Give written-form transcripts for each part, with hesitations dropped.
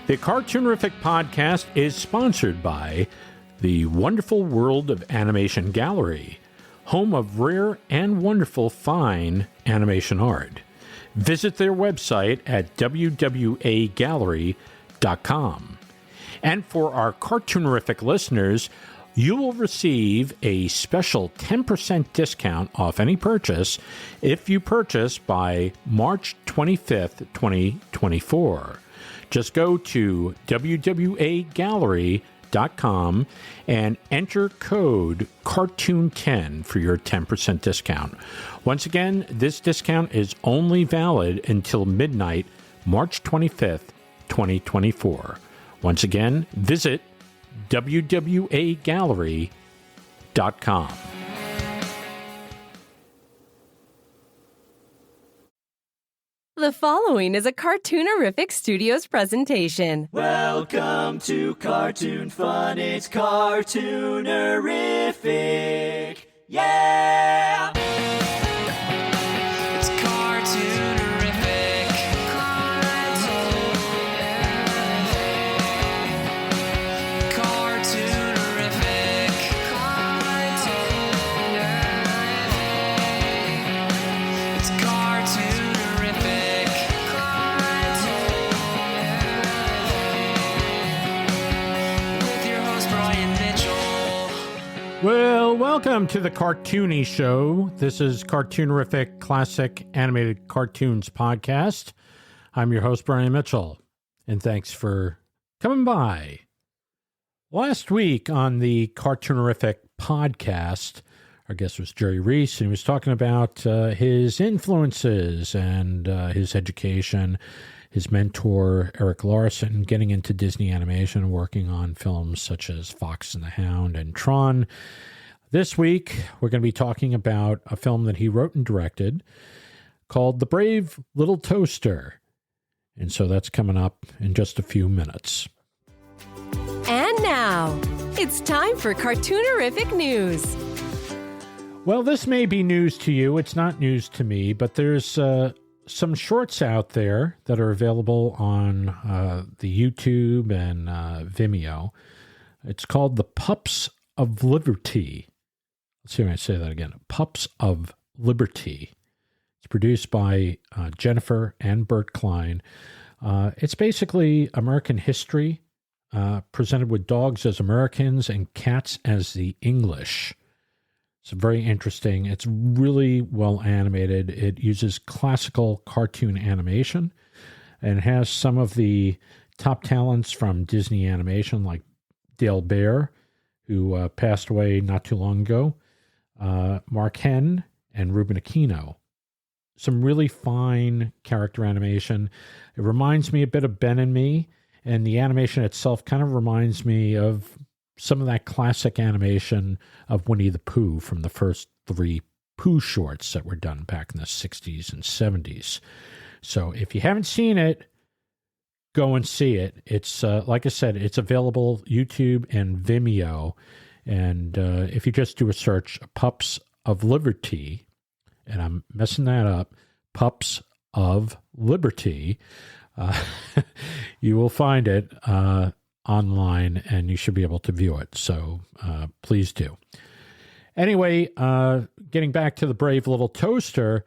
The Cartoonerific podcast is sponsored by the Wonderful World of Animation Gallery, home of rare and wonderful fine animation art. Visit their website at wwagallery.com. And for our Cartoonerific listeners, you will receive a special 10% discount off any purchase if you purchase by March 25th, 2024. Just go to wwagallery.com and enter code CARTOON10 for your 10% discount. Once again, this discount is only valid until midnight, March 25th, 2024. Once again, visit wwagallery.com. The following is a Cartoonerific Studios presentation. Welcome to Cartoon Fun, it's Cartoonerific. Yeah! It's Cartoonerific. Cartoonerific. It's Cartoonerific. With your host, Brian Mitchell. Well, welcome to the Cartoony Show. This is Cartoonerific Classic Animated Cartoons Podcast. I'm your host, Brian Mitchell, and thanks for coming by. Last week on the Cartoonerific Podcast, our guest was Jerry Rees, and he was talking about his influences and his education, his mentor, Eric Larson, getting into Disney animation, working on films such as Fox and the Hound and Tron. This week, we're going to be talking about a film that he wrote and directed called The Brave Little Toaster. And so that's coming up in just a few minutes. And now, it's time for Cartoonerific News. Well, this may be news to you. It's not news to me, but there's some shorts out there that are available on the YouTube and Vimeo. It's called The Pups of Liberty. Let's see if I say that again. Pups of Liberty. It's produced by Jennifer and Bert Klein. It's basically American history, presented with dogs as Americans and cats as the English. It's very interesting. It's really well animated. It uses classical cartoon animation and has some of the top talents from Disney animation, like Dale Bear, who passed away not too long ago, Mark Henn, and Ruben Aquino. Some really fine character animation. It reminds me a bit of Ben and Me, and the animation itself kind of reminds me of some of that classic animation of Winnie the Pooh from the first 3 Pooh shorts that were done back in the 60s and 70s. So if you haven't seen it, go and see it. It's, like I said, it's available YouTube and Vimeo. And if you just do a search, Pups of Liberty, and I'm messing that up, Pups of Liberty, you will find it online, and you should be able to view it. So please do. Anyway, getting back to The Brave Little Toaster,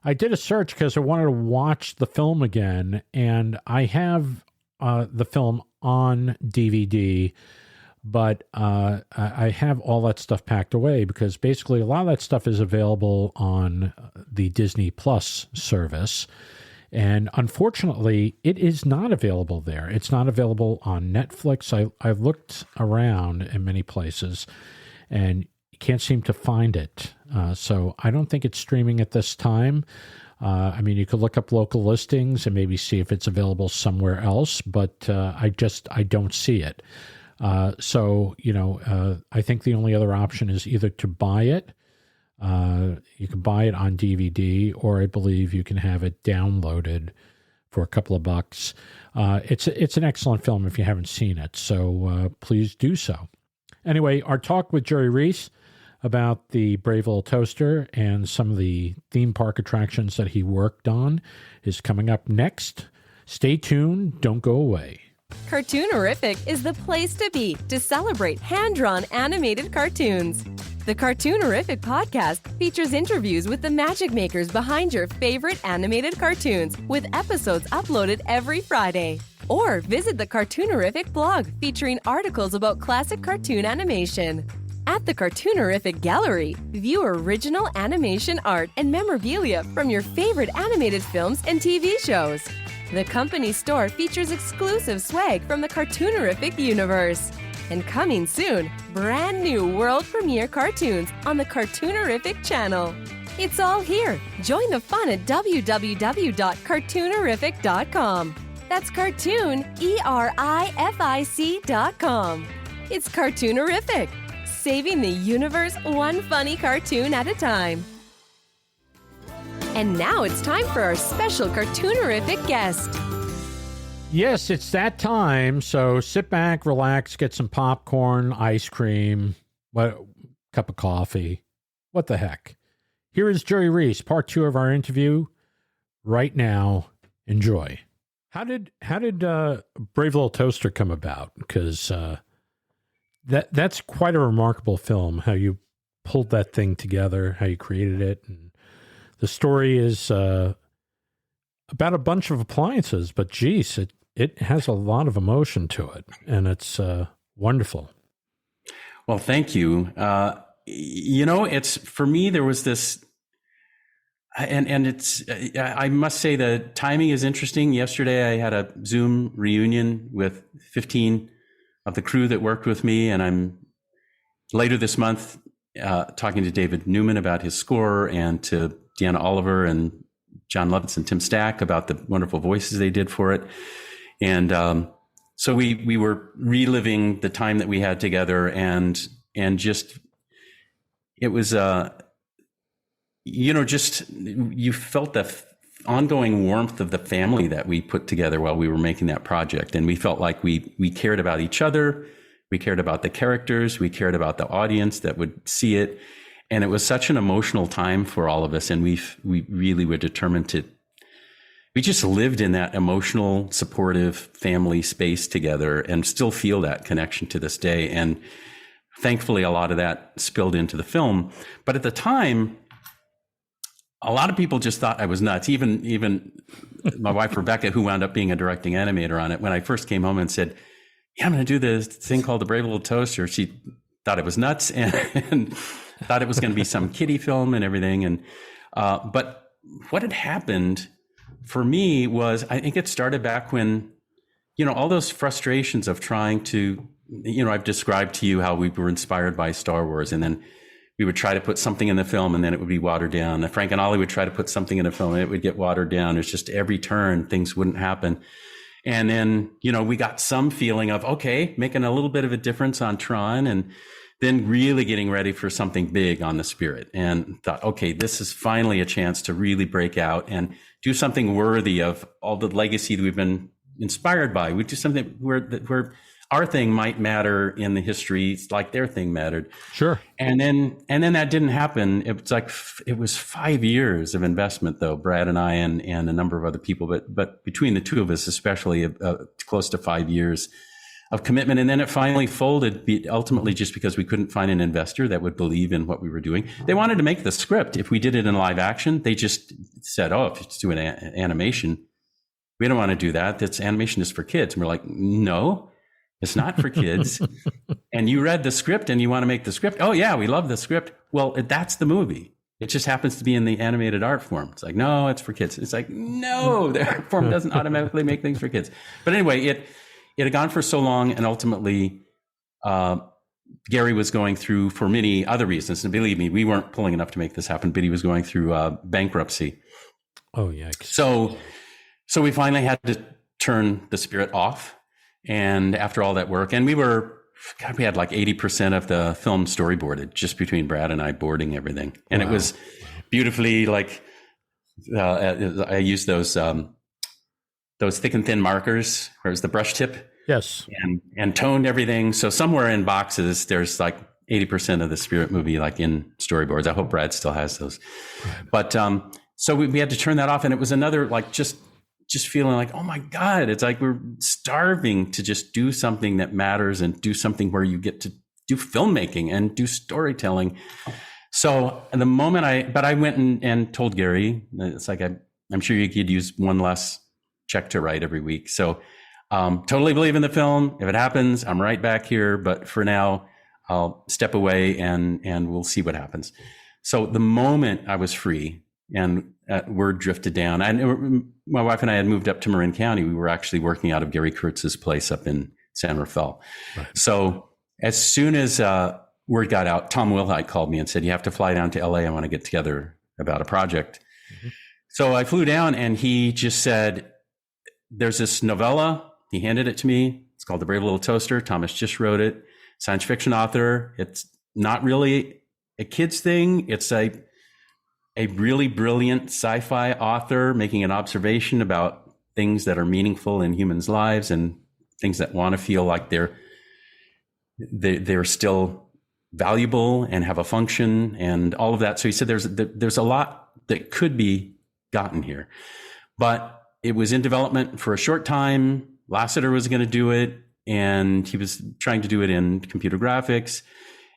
I did a search because I wanted to watch the film again, and I have the film on DVD, but I have all that stuff packed away because basically a lot of that stuff is available on the Disney Plus service. And unfortunately, it is not available there. It's not available on Netflix. I looked around in many places, and you can't seem to find it. So I don't think it's streaming at this time. I mean, you could look up local listings and maybe see if it's available somewhere else, but I don't see it. So, I think the only other option is either to buy it. You can buy it on DVD, or I believe you can have it downloaded for a couple of bucks. It's an excellent film if you haven't seen it, so please do so. Anyway, our talk with Jerry Rees about the Brave Little Toaster and some of the theme park attractions that he worked on is coming up next. Stay tuned. Don't go away. Cartoonerific is the place to be to celebrate hand-drawn animated cartoons. The Cartoonerific podcast features interviews with the magic makers behind your favorite animated cartoons, with episodes uploaded every Friday. Or visit the Cartoonerific blog featuring articles about classic cartoon animation. At the Cartoonerific Gallery, view original animation art and memorabilia from your favorite animated films and TV shows. The company store features exclusive swag from the Cartoonerific universe. And coming soon, brand new world premiere cartoons on the Cartoonerific channel. It's all here. Join the fun at www.cartoonerific.com. That's cartoon, ERIFIC.com. It's Cartoonerific, saving the universe one funny cartoon at a time. And now it's time for our special Cartoonerific guest. Yes, it's that time. So sit back, relax, get some popcorn, ice cream, cup of coffee. What the heck? Here is Jerry Rees, part 2 of our interview. Right now, enjoy. How did Brave Little Toaster come about? Because that's quite a remarkable film. How you pulled that thing together, how you created it, and the story is about a bunch of appliances. But geez, it has a lot of emotion to it, and it's wonderful. Well, thank you. It's for me. There was this, and it's. I must say the timing is interesting. Yesterday, I had a Zoom reunion with 15 of the crew that worked with me, and I'm later this month talking to David Newman about his score, and to Deanna Oliver and John Lovitz and Tim Stack about the wonderful voices they did for it. And so we were reliving the time that we had together, and just it was just you felt the ongoing warmth of the family that we put together while we were making that project, and we felt like we cared about each other, we cared about the characters, we cared about the audience that would see it, and it was such an emotional time for all of us, and we really were determined to. We just lived in that emotional, supportive family space together, and still feel that connection to this day. And thankfully, a lot of that spilled into the film. But at the time, a lot of people just thought I was nuts. Even my wife, Rebecca, who wound up being a directing animator on it, when I first came home and said, yeah, I'm going to do this thing called The Brave Little Toaster, she thought it was nuts and thought it was going to be some kiddie film and everything. And but what had happened for me was, I think it started back when, all those frustrations of trying to, I've described to you how we were inspired by Star Wars, and then we would try to put something in the film and then it would be watered down. And Frank and Ollie would try to put something in a film and it would get watered down. It's just every turn, things wouldn't happen. And then, we got some feeling of, okay, making a little bit of a difference on Tron, and then really getting ready for something big on the Spirit, and thought, okay, this is finally a chance to really break out and do something worthy of all the legacy that we've been inspired by. We do something where our thing might matter in the history like their thing mattered. Sure. And then that didn't happen. It was 5 years of investment, though, Brad and I and a number of other people, but between the two of us, especially close to 5 years of commitment. And then it finally folded, ultimately just because we couldn't find an investor that would believe in what we were doing. They wanted to make the script. If we did it in live action, they just said, oh, if it's doing animation, we don't want to do that. That's animation is for kids. And we're like, no, it's not for kids. And you read the script and you want to make the script. Oh yeah, we love the script. Well, that's the movie. It just happens to be in the animated art form. It's like, no, it's for kids. It's like, no, the art form doesn't automatically make things for kids. But anyway, it had gone for so long, and ultimately Gary was going through, for many other reasons, and believe me, we weren't pulling enough to make this happen, but he was going through bankruptcy. Oh, yikes. So we finally had to turn the Spirit off, and after all that work, and we had like 80% of the film storyboarded, just between Brad and I boarding everything. And It was beautifully, like, I used those thick and thin markers, where it was the brush tip. Yes. And toned everything. So somewhere in boxes, there's like 80% of the Spirit movie, like in storyboards. I hope Brad still has those. Right. But so we had to turn that off. And it was another, like, just just feeling like, oh my God, it's like we're starving to just do something that matters and do something where you get to do filmmaking and do storytelling. So the moment I went and told Gary, it's like, I'm sure you could use one less check to write every week. So totally believe in the film. If it happens, I'm right back here. But for now, I'll step away and we'll see what happens. So the moment I was free and word drifted down, my wife and I had moved up to Marin County. We were actually working out of Gary Kurtz's place up in San Rafael. Right. So as soon as word got out, Tom Wilhite called me and said, you have to fly down to LA. I want to get together about a project. Mm-hmm. So I flew down and he just said, there's this novella. He handed it to me. It's called The Brave Little Toaster. Thomas just wrote it. Science fiction author. It's not really a kid's thing. It's a really brilliant sci-fi author making an observation about things that are meaningful in humans' lives and things that want to feel like they're still valuable and have a function and all of that. So he said there's a lot that could be gotten here, but it was in development for a short time. Lasseter was going to do it, and he was trying to do it in computer graphics.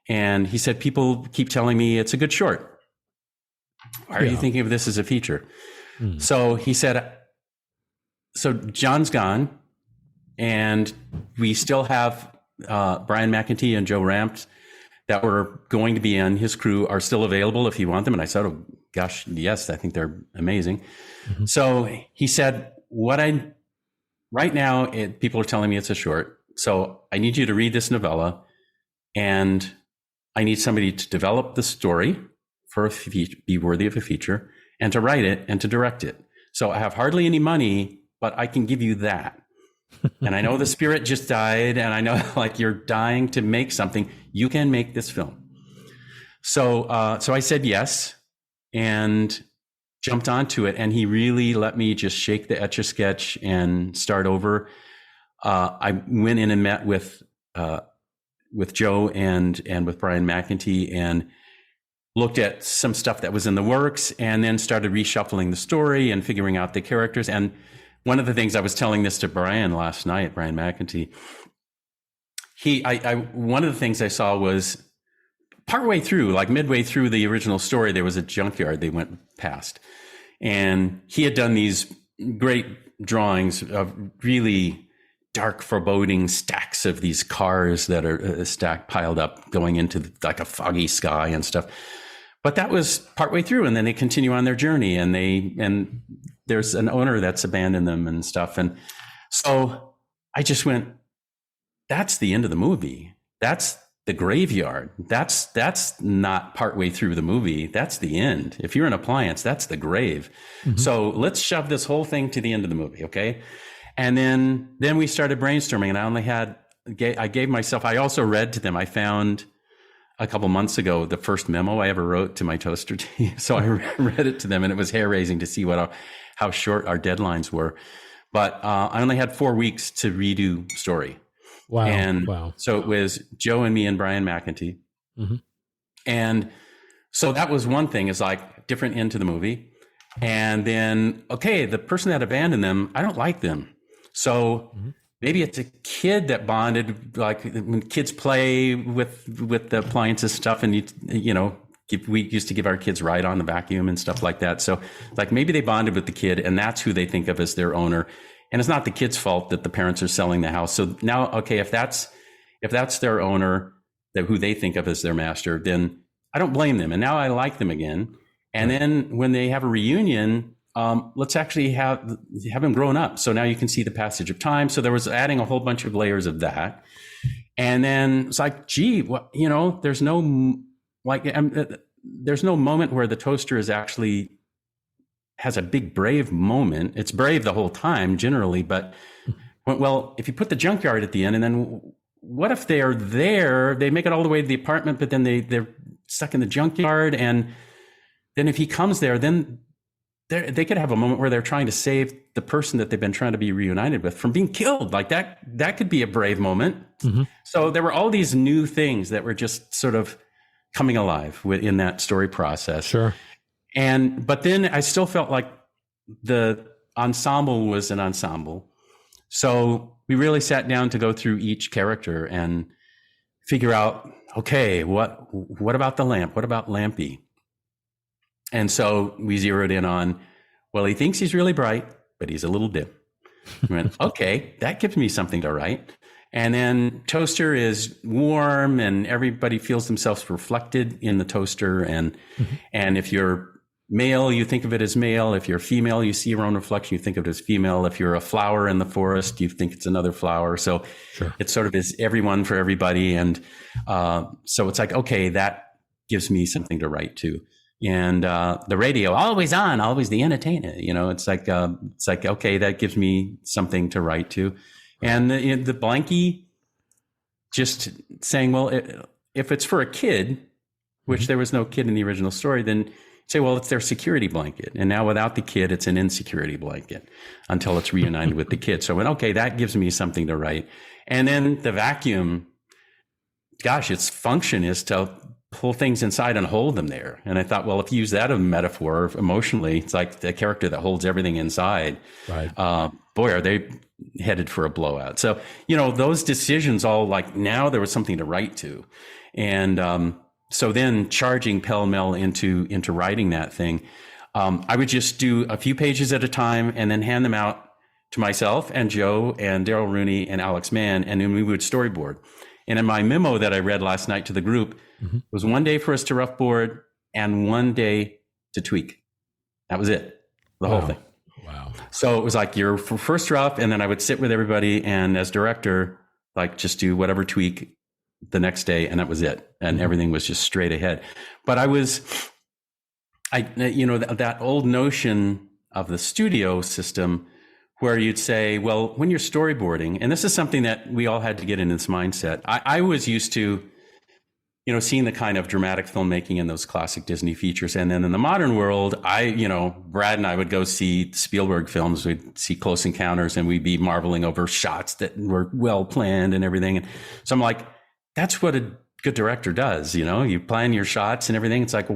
And he said, people keep telling me it's a good short. Why are you thinking of this as a feature? So he said, so John's gone, and we still have Brian McEntee and Joe Rampt that were going to be in his crew are still available if you want them. And I said, oh gosh, yes, I think they're amazing. Mm-hmm. So he said, right now, people are telling me it's a short. So I need you to read this novella, and I need somebody to develop the story for be worthy of a feature, and to write it and to direct it. So I have hardly any money, but I can give you that. And I know the spirit just died, and I know like you're dying to make something. You can make this film. So I said yes and jumped onto it. And he really let me just shake the Etch-a-Sketch and start over. I went in and met with Joe and with Brian McEntee and looked at some stuff that was in the works, and then started reshuffling the story and figuring out the characters. And one of the things I was telling this to Brian last night, Brian McEntee, one of the things I saw was partway through, like midway through the original story, there was a junkyard they went past. And he had done these great drawings of really dark, foreboding stacks of these cars that are stacked, piled up, going into like a foggy sky and stuff. But that was partway through, and then they continue on their journey, and there's an owner that's abandoned them and stuff. And so I just went, that's the end of the movie. That's the graveyard. That's not partway through the movie. That's the end. If you're an appliance, that's the grave. Mm-hmm. So let's shove this whole thing to the end of the movie. Okay. And then we started brainstorming, and I gave myself, I also read to them. I found a couple months ago the first memo I ever wrote to my toaster team. So I read it to them, and it was hair raising to see how short our deadlines were. But I only had 4 weeks to redo story. Wow. And so it was Joe and me and Brian McEntee. Mm-hmm. And so that was one thing, is like different end to the movie. And then, okay, the person that abandoned them, I don't like them. So maybe it's a kid that bonded, like when kids play with the appliances stuff, and we used to give our kids ride on the vacuum and stuff like that. So like maybe they bonded with the kid, and that's who they think of as their owner. And it's not the kid's fault that the parents are selling the house. So now, okay, if that's their owner, who they think of as their master, then I don't blame them. And now I like them again. And then when they have a reunion, let's actually have them grown up. So now you can see the passage of time. So there was adding a whole bunch of layers of that. And then it's like, gee, there's no moment where the toaster has a big brave moment. It's brave the whole time generally, but well, if you put the junkyard at the end, and then what if they are there, they make it all the way to the apartment, but then they're stuck in the junkyard, and then if he comes there, then they could have a moment where they're trying to save the person that they've been trying to be reunited with from being killed. Like that could be a brave moment. Mm-hmm. So there were all these new things that were just sort of coming alive in that story process. Sure. But then I still felt like the ensemble was an ensemble. So we really sat down to go through each character and figure out, okay, what about the lamp? What about Lampy? And so we zeroed in on, well, he thinks he's really bright, but he's a little dim. We went, okay, that gives me something to write. And then Toaster is warm and everybody feels themselves reflected in the toaster. And if you're male, you think of it as male. If you're female, you see your own reflection, you think of it as female. If you're a flower in the forest, you think it's another flower. So it sort of is everyone for everybody. And so it's like, okay, that gives me something to write to. And the radio, always on, always the entertainer. You know, it's like okay, that gives me something to write to. And the blankie, just saying, well, if it's for a kid, which there was no kid in the original story, then say, well, it's their security blanket. And now without the kid, it's an insecurity blanket until it's reunited with the kid. So I went, okay, that gives me something to write. And then the vacuum, gosh, its function is to pull things inside and hold them there. And I thought, well, if you use that as a metaphor emotionally, it's like the character that holds everything inside. Right. Boy, are they headed for a blowout. So, you know, those decisions all, like, now there was something to write to. And so then charging pell-mell into writing that thing, I would just do a few pages at a time and then hand them out to myself and Joe and Daryl Rooney and Alex Mann, and then we would storyboard. And in my memo that I read last night to the group, it was one day for us to rough board and one day to tweak. That was it, the whole thing. Wow. So it was like your first rough, and then I would sit with everybody and as director, like, just do whatever tweak the next day, and that was it. And everything was just straight ahead. But that old notion of the studio system where you'd say, well, when you're storyboarding, and this is something that we all had to get in this mindset. I was used to, you know, seeing the kind of dramatic filmmaking in those classic Disney features. And then in the modern world, Brad and I would go see Spielberg films. We'd see Close Encounters and we'd be marveling over shots that were well planned and everything. And so I'm like, that's what a good director does. You know, you plan your shots and everything. It's like,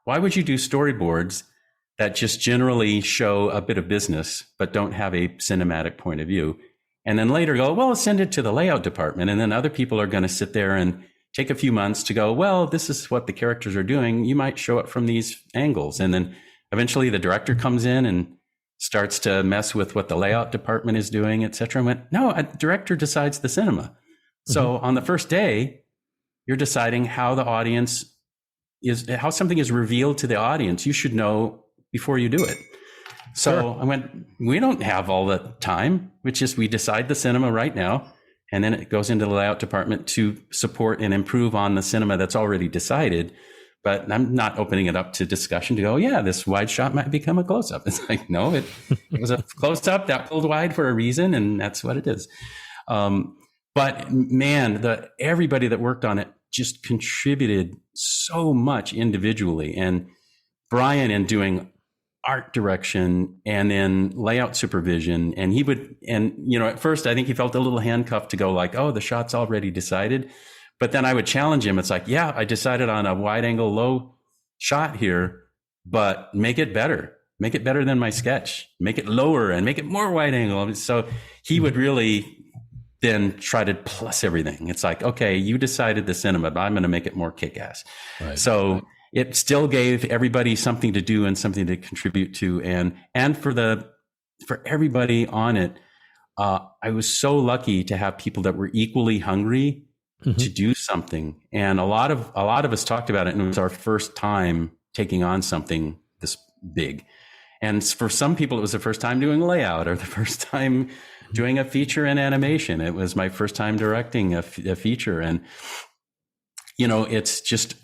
why would you do storyboards that just generally show a bit of business, but don't have a cinematic point of view? And then later go, well, send it to the layout department. And then other people are going to sit there and take a few months to go, well, this is what the characters are doing. You might show it from these angles. And then eventually the director comes in and starts to mess with what the layout department is doing, et cetera. And went, no, a director decides the cinema. So on the first day, you're deciding how something is revealed to the audience. You should know before you do it. So I went, we don't have all the time. It's just, we decide the cinema right now. And then it goes into the layout department to support and improve on the cinema that's already decided. But I'm not opening it up to discussion to go, yeah, this wide shot might become a close-up. It's like, no, it was a close-up that pulled wide for a reason, and that's what it is. But man, everybody that worked on it just contributed so much individually. And Brian, in doing art direction and then layout supervision, and at first I think he felt a little handcuffed to go like, oh, the shot's already decided. But then I would challenge him. It's like, yeah, I decided on a wide angle low shot here, but make it better. Make it better than my sketch. Make it lower and make it more wide angle. So he would really then try to plus everything. It's like, okay, you decided the cinema, but I'm going to make it more kick-ass. Right. So it still gave everybody something to do and something to contribute to. And for everybody on it, I was so lucky to have people that were equally hungry to do something. And a lot of us talked about it, and it was our first time taking on something this big. And for some people, it was the first time doing layout or the first time doing a feature in animation. It was my first time directing a feature. And, it's just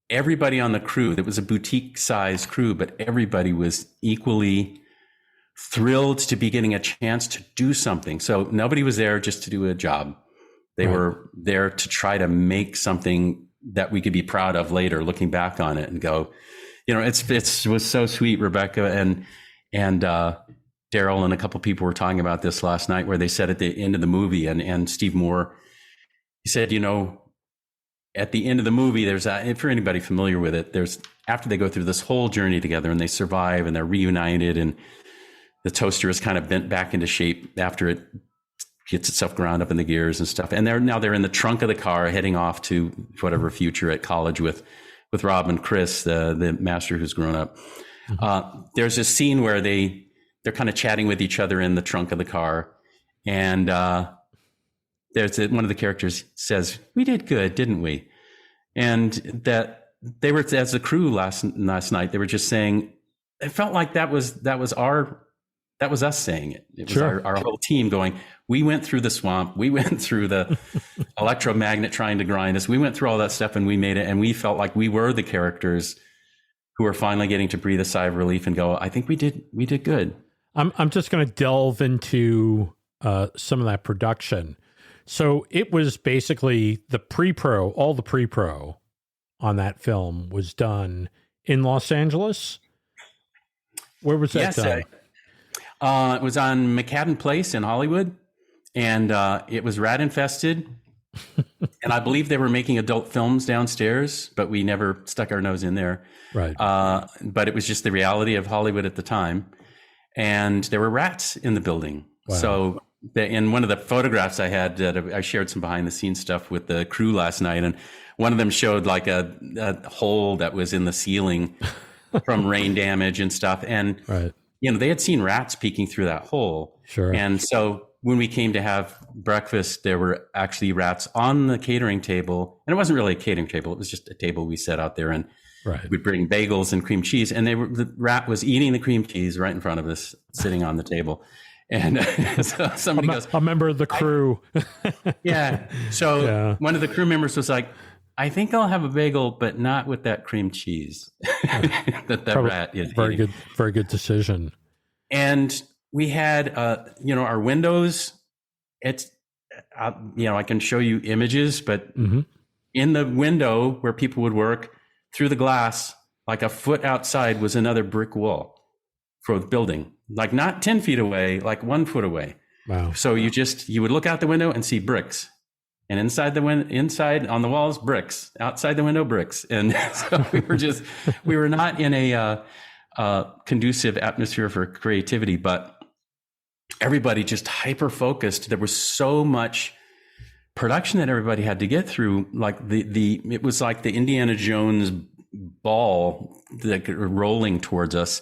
everybody on the crew. It was a boutique size crew, but everybody was equally thrilled to be getting a chance to do something. So nobody was there just to do a job. They were there to try to make something that we could be proud of later, looking back on it and go, it was so sweet. Rebecca and Daryl and a couple people were talking about this last night, where they said at the end of the movie, and Steve Moore, he said, at the end of the movie, for anybody familiar with it, after they go through this whole journey together and they survive and they're reunited, and the toaster is kind of bent back into shape after it gets itself ground up in the gears and stuff. And they're in the trunk of the car heading off to whatever future at college with Rob and Chris, the master who's grown up. There's a scene where they're kind of chatting with each other in the trunk of the car. And one of the characters says, "We did good, didn't we?" And that they were, as a crew last night, they were just saying, it felt like that was us saying it. It was Sure. our whole team going, we went through the swamp. We went through the electromagnet trying to grind us. We went through all that stuff and we made it. And we felt like we were the characters who were finally getting to breathe a sigh of relief and go, I think we did good. I'm just going to delve into some of that production. So it was basically all the pre-pro on that film was done in Los Angeles. Where was that done? It was on McCadden Place in Hollywood, and it was rat infested. And I believe they were making adult films downstairs, but we never stuck our nose in there. Right. But it was just the reality of Hollywood at the time. And there were rats in the building. Wow. So in one of the photographs I had, I shared some behind the scenes stuff with the crew last night. And one of them showed like a hole that was in the ceiling from rain damage and stuff. And, right. They had seen rats peeking through that hole. Sure. And so when we came to have breakfast, there were actually rats on the catering table. And it wasn't really a catering table. It was just a table we set out there, and right. we'd bring bagels and cream cheese. And the rat was eating the cream cheese right in front of us, sitting on the table. And so somebody goes, a member of the crew. yeah. So one of the crew members was like, I think I'll have a bagel, but not with that cream cheese that rat is eating. Very good decision. And we had, our windows. It's, I can show you images, but in the window where people would work, through the glass, like a foot outside, was another brick wall for the building. Like not 10 feet away, like 1 foot away. Wow. So you would look out the window and see bricks. And inside on the walls, bricks. Outside the window, bricks. And so we were not in a conducive atmosphere for creativity, but everybody just hyper focused. There was so much production that everybody had to get through. Like it was like the Indiana Jones ball that rolling towards us.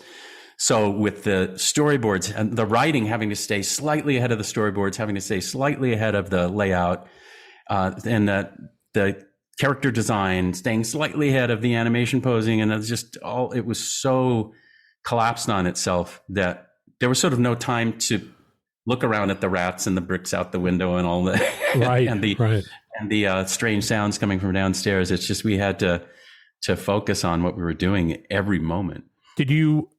So with the storyboards and the writing having to stay slightly ahead of the storyboards, having to stay slightly ahead of the layout, and the character design staying slightly ahead of the animation posing, and it was so collapsed on itself that there was sort of no time to look around at the rats and the bricks out the window and all that, right, and the strange sounds coming from downstairs. It's just we had to focus on what we were doing every moment. Did you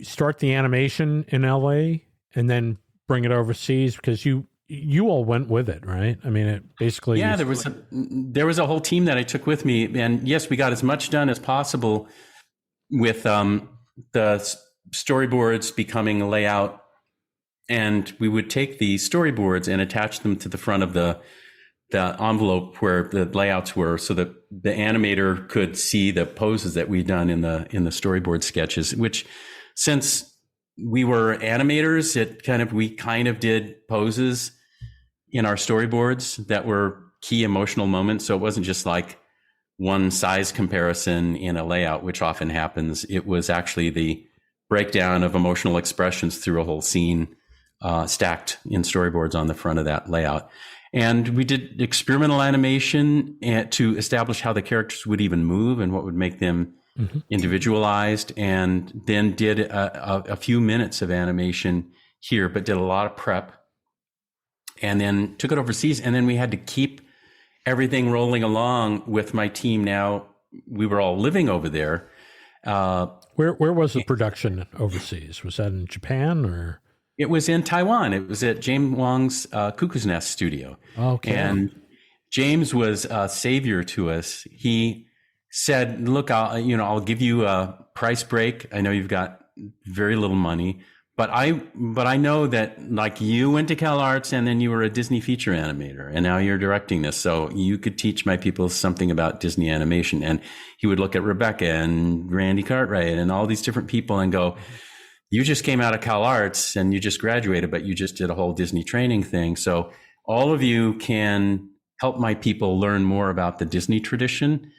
start the animation in LA and then bring it overseas? Because you all went with it, right? I mean, it basically... Yeah, there was a whole team that I took with me. And yes, we got as much done as possible with the storyboards becoming a layout. And we would take the storyboards and attach them to the front of the envelope where the layouts were, so that the animator could see the poses that we'd done in the storyboard sketches, which, since we were animators, we kind of did poses in our storyboards that were key emotional moments. So it wasn't just like one size comparison in a layout, which often happens. It was actually the breakdown of emotional expressions through a whole scene, stacked in storyboards on the front of that layout. And we did experimental animation to establish how the characters would even move and what would make them individualized, and then did a few minutes of animation here, but did a lot of prep, and then took it overseas. And then we had to keep everything rolling along with my team. Now we were all living over there. Where was the production overseas? Was that in Japan or? It was in Taiwan. It was at James Wong's Cuckoo's Nest studio. Okay. And James was a savior to us. He said, look, I'll give you a price break. I know you've got very little money, but I know that, like, you went to Cal Arts and then you were a Disney feature animator and now you're directing this. So you could teach my people something about Disney animation. And he would look at Rebecca and Randy Cartwright and all these different people and go, you just came out of Cal Arts and you just graduated, but you just did a whole Disney training thing. So all of you can help my people learn more about the Disney tradition.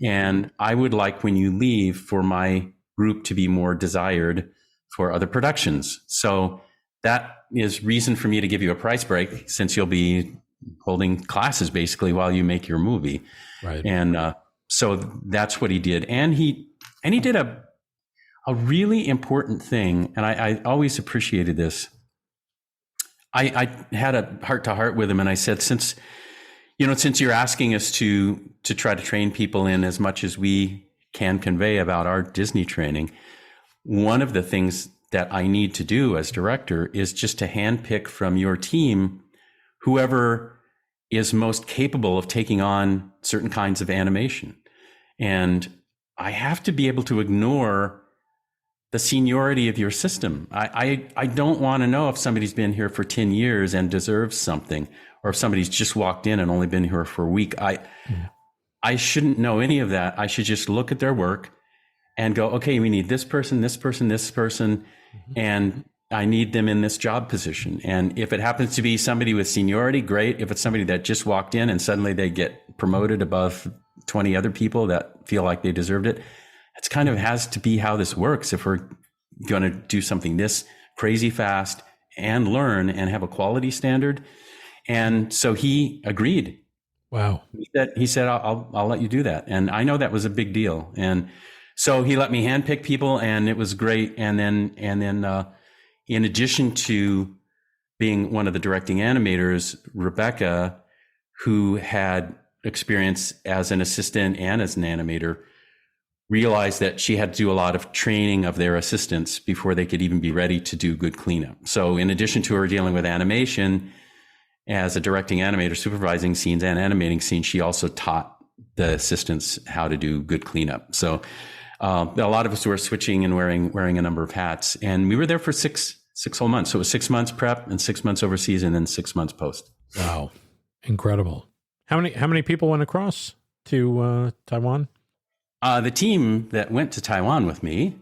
And I would like, when you leave, for my group to be more desired for other productions. So that is reason for me to give you a price break, since you'll be holding classes basically while you make your movie. Right. And so that's what he did. And he did a really important thing. And I always appreciated this. I had a heart to heart with him, and I said, since you're asking us to try to train people in as much as we can convey about our Disney training, one of the things that I need to do as director is just to handpick from your team whoever is most capable of taking on certain kinds of animation. And I have to be able to ignore the seniority of your system. I don't want to know if somebody's been here for 10 years and deserves something, or if somebody's just walked in and only been here for a week. I shouldn't know any of that. I should just look at their work and go, okay, we need this person, this person, this person, and I need them in this job position. And if it happens to be somebody with seniority, great. If it's somebody that just walked in and suddenly they get promoted above 20 other people that feel like they deserved it, it's kind of has to be how this works if we're going to do something this crazy fast and learn and have a quality standard. And so he agreed. Wow. He said, I'll let you do that. And I know that was a big deal. And so he let me handpick people, and it was great. And then in addition to being one of the directing animators, Rebecca, who had experience as an assistant and as an animator, realized that she had to do a lot of training of their assistants before they could even be ready to do good cleanup. So in addition to her dealing with animation as a directing animator, supervising scenes and animating scenes, she also taught the assistants how to do good cleanup. So a lot of us were switching and wearing a number of hats, and we were there for six whole months. So it was 6 months prep and 6 months overseas, and then 6 months post. Wow. Incredible. How many people went across to Taiwan? The team that went to Taiwan with me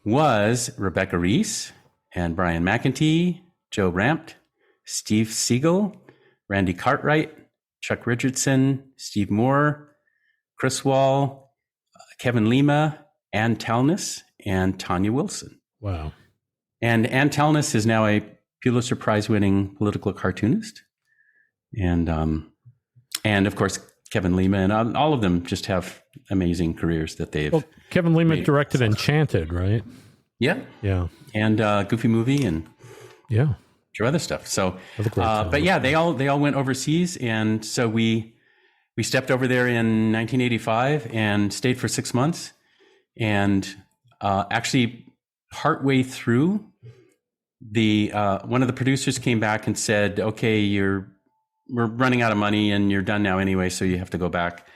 was Rebecca Rees and Brian McEntee, Joe Rampt, Steve Siegel, Randy Cartwright, Chuck Richardson, Steve Moore, Chris Wall, Kevin Lima, Ann Telness, and Tanya Wilson. Wow. And Ann Telness is now a Pulitzer Prize-winning political cartoonist. And of course, Kevin Lima, and all of them just have amazing careers that they've. Well, Kevin Lima directed Enchanted, right? Yeah. Yeah. And Goofy Movie and yeah, your other stuff. So, but yeah, they all went overseas, and so we stepped over there in 1985 and stayed for 6 months, and actually partway through, one of the producers came back and said, "Okay, we're running out of money and you're done now anyway, so you have to go back."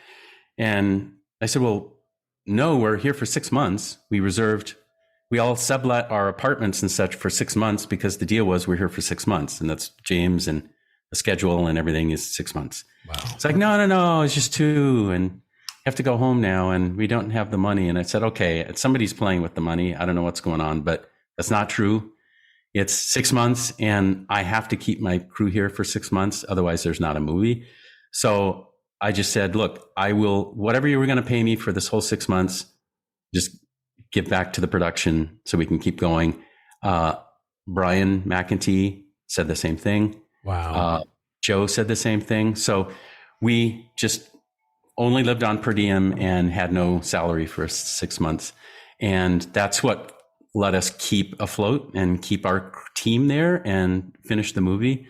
And I said, "Well, no, we're here for 6 months. We all sublet our apartments and such for 6 months because the deal was we're here for 6 months, and that's James, and the schedule and everything is 6 months." Wow. It's like, no, it's just 2, and you have to go home now, and we don't have the money. And I said, okay, somebody's playing with the money. I don't know what's going on, but that's not true. It's 6 months, and I have to keep my crew here for 6 months. Otherwise, there's not a movie. So I just said, look, I will, whatever you were going to pay me for this whole 6 months, just give back to the production so we can keep going. Brian McEntee said the same thing. Wow. Joe said the same thing. So we just only lived on per diem and had no salary for 6 months. And that's what let us keep afloat and keep our team there and finish the movie.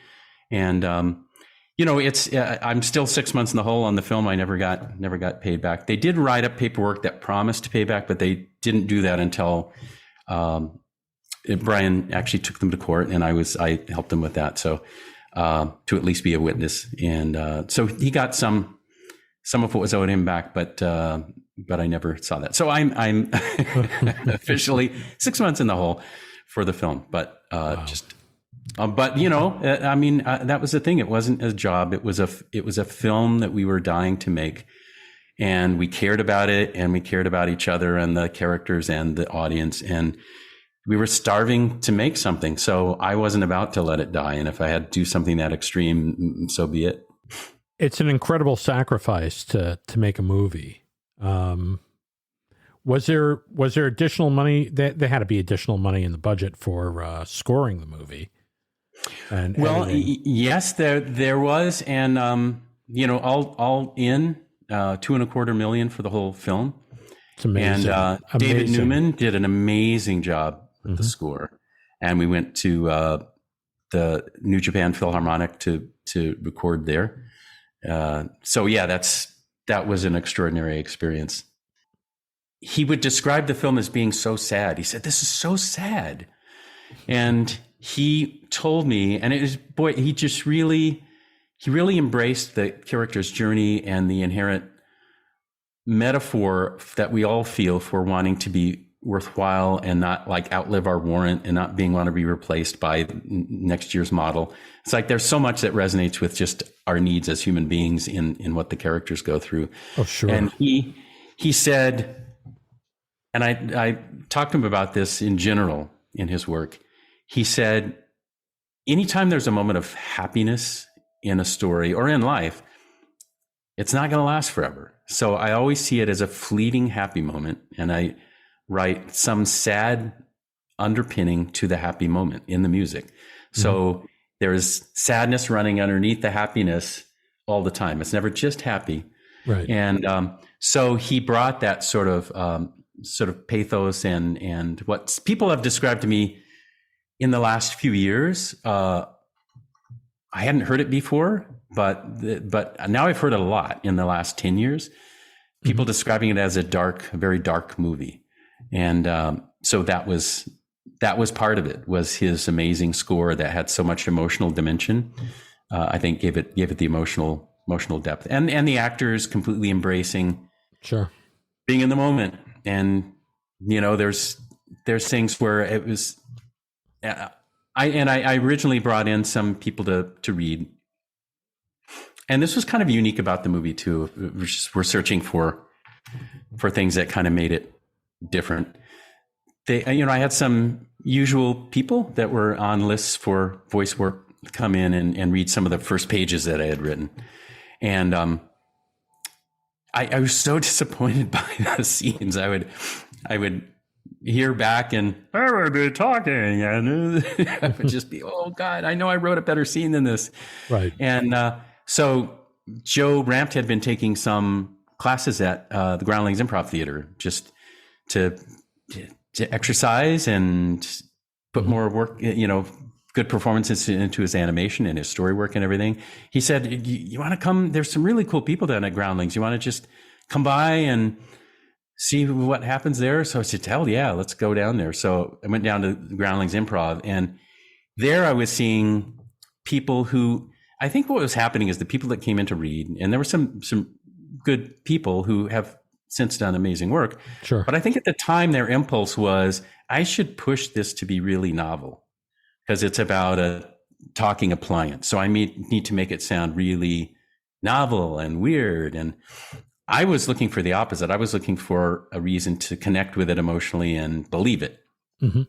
And, I'm still 6 months in the hole on the film. I never got paid back. They did write up paperwork that promised to pay back, but they didn't do that until Brian actually took them to court, and I helped them with that. So to at least be a witness. And so he got some of what was owed him back, but I never saw that. So I'm officially 6 months in the hole for the film, but wow. That was the thing. It wasn't a job. It was a film that we were dying to make, and we cared about it, and we cared about each other and the characters and the audience. And we were starving to make something. So I wasn't about to let it die. And if I had to do something that extreme, so be it. It's an incredible sacrifice to make a movie. Was there additional money? There had to be additional money in the budget for scoring the movie. And yes, there was, and all in $2.25 million for the whole film. It's amazing. And David Newman did an amazing job with the score, and we went to the New Japan Philharmonic to record there. So yeah, that was an extraordinary experience. He would describe the film as being so sad. He said, "This is so sad," and he told me, and it was, boy, he really embraced the character's journey and the inherent metaphor that we all feel for wanting to be worthwhile and not like outlive our warrant and not want to be replaced by next year's model. It's like there's so much that resonates with just our needs as human beings in what the characters go through. Oh, sure. And he said, and I talked to him about this in general in his work. He said, anytime there's a moment of happiness in a story or in life, it's not going to last forever. So I always see it as a fleeting happy moment, and I write some sad underpinning to the happy moment in the music. So there's sadness running underneath the happiness all the time. It's never just happy. Right. And so he brought that sort of pathos and what people have described to me in the last few years. I hadn't heard it before, but now I've heard it a lot in the last 10 years. People describing it as a very dark movie. And so that was part of it, was his amazing score that had so much emotional dimension. I think gave it the emotional depth, and the actors completely embracing being in the moment. And there's things where it was I originally brought in some people to read, and this was kind of unique about the movie too. We're searching for things that kind of made it different. I had some usual people that were on lists for voice work come in and read some of the first pages that I had written. And I was so disappointed by the scenes. I would hear back and I would be talking and I would just be, oh God, I know I wrote a better scene than this. Right. And so Joe Rampt had been taking some classes at the Groundlings Improv Theater just to exercise and put more work, good performances into his animation and his story work and everything. He said, you want to come? There's some really cool people down at Groundlings. You want to just come by and see what happens there? So I said, hell yeah, let's go down there. So I went down to Groundlings Improv, and there I was seeing people who, I think what was happening is the people that came in to read, and there were some good people who have since done amazing work. Sure. But I think at the time their impulse was, I should push this to be really novel because it's about a talking appliance. So I need to make it sound really novel and weird. And I was looking for the opposite. I was looking for a reason to connect with it emotionally and believe it. Mm-hmm.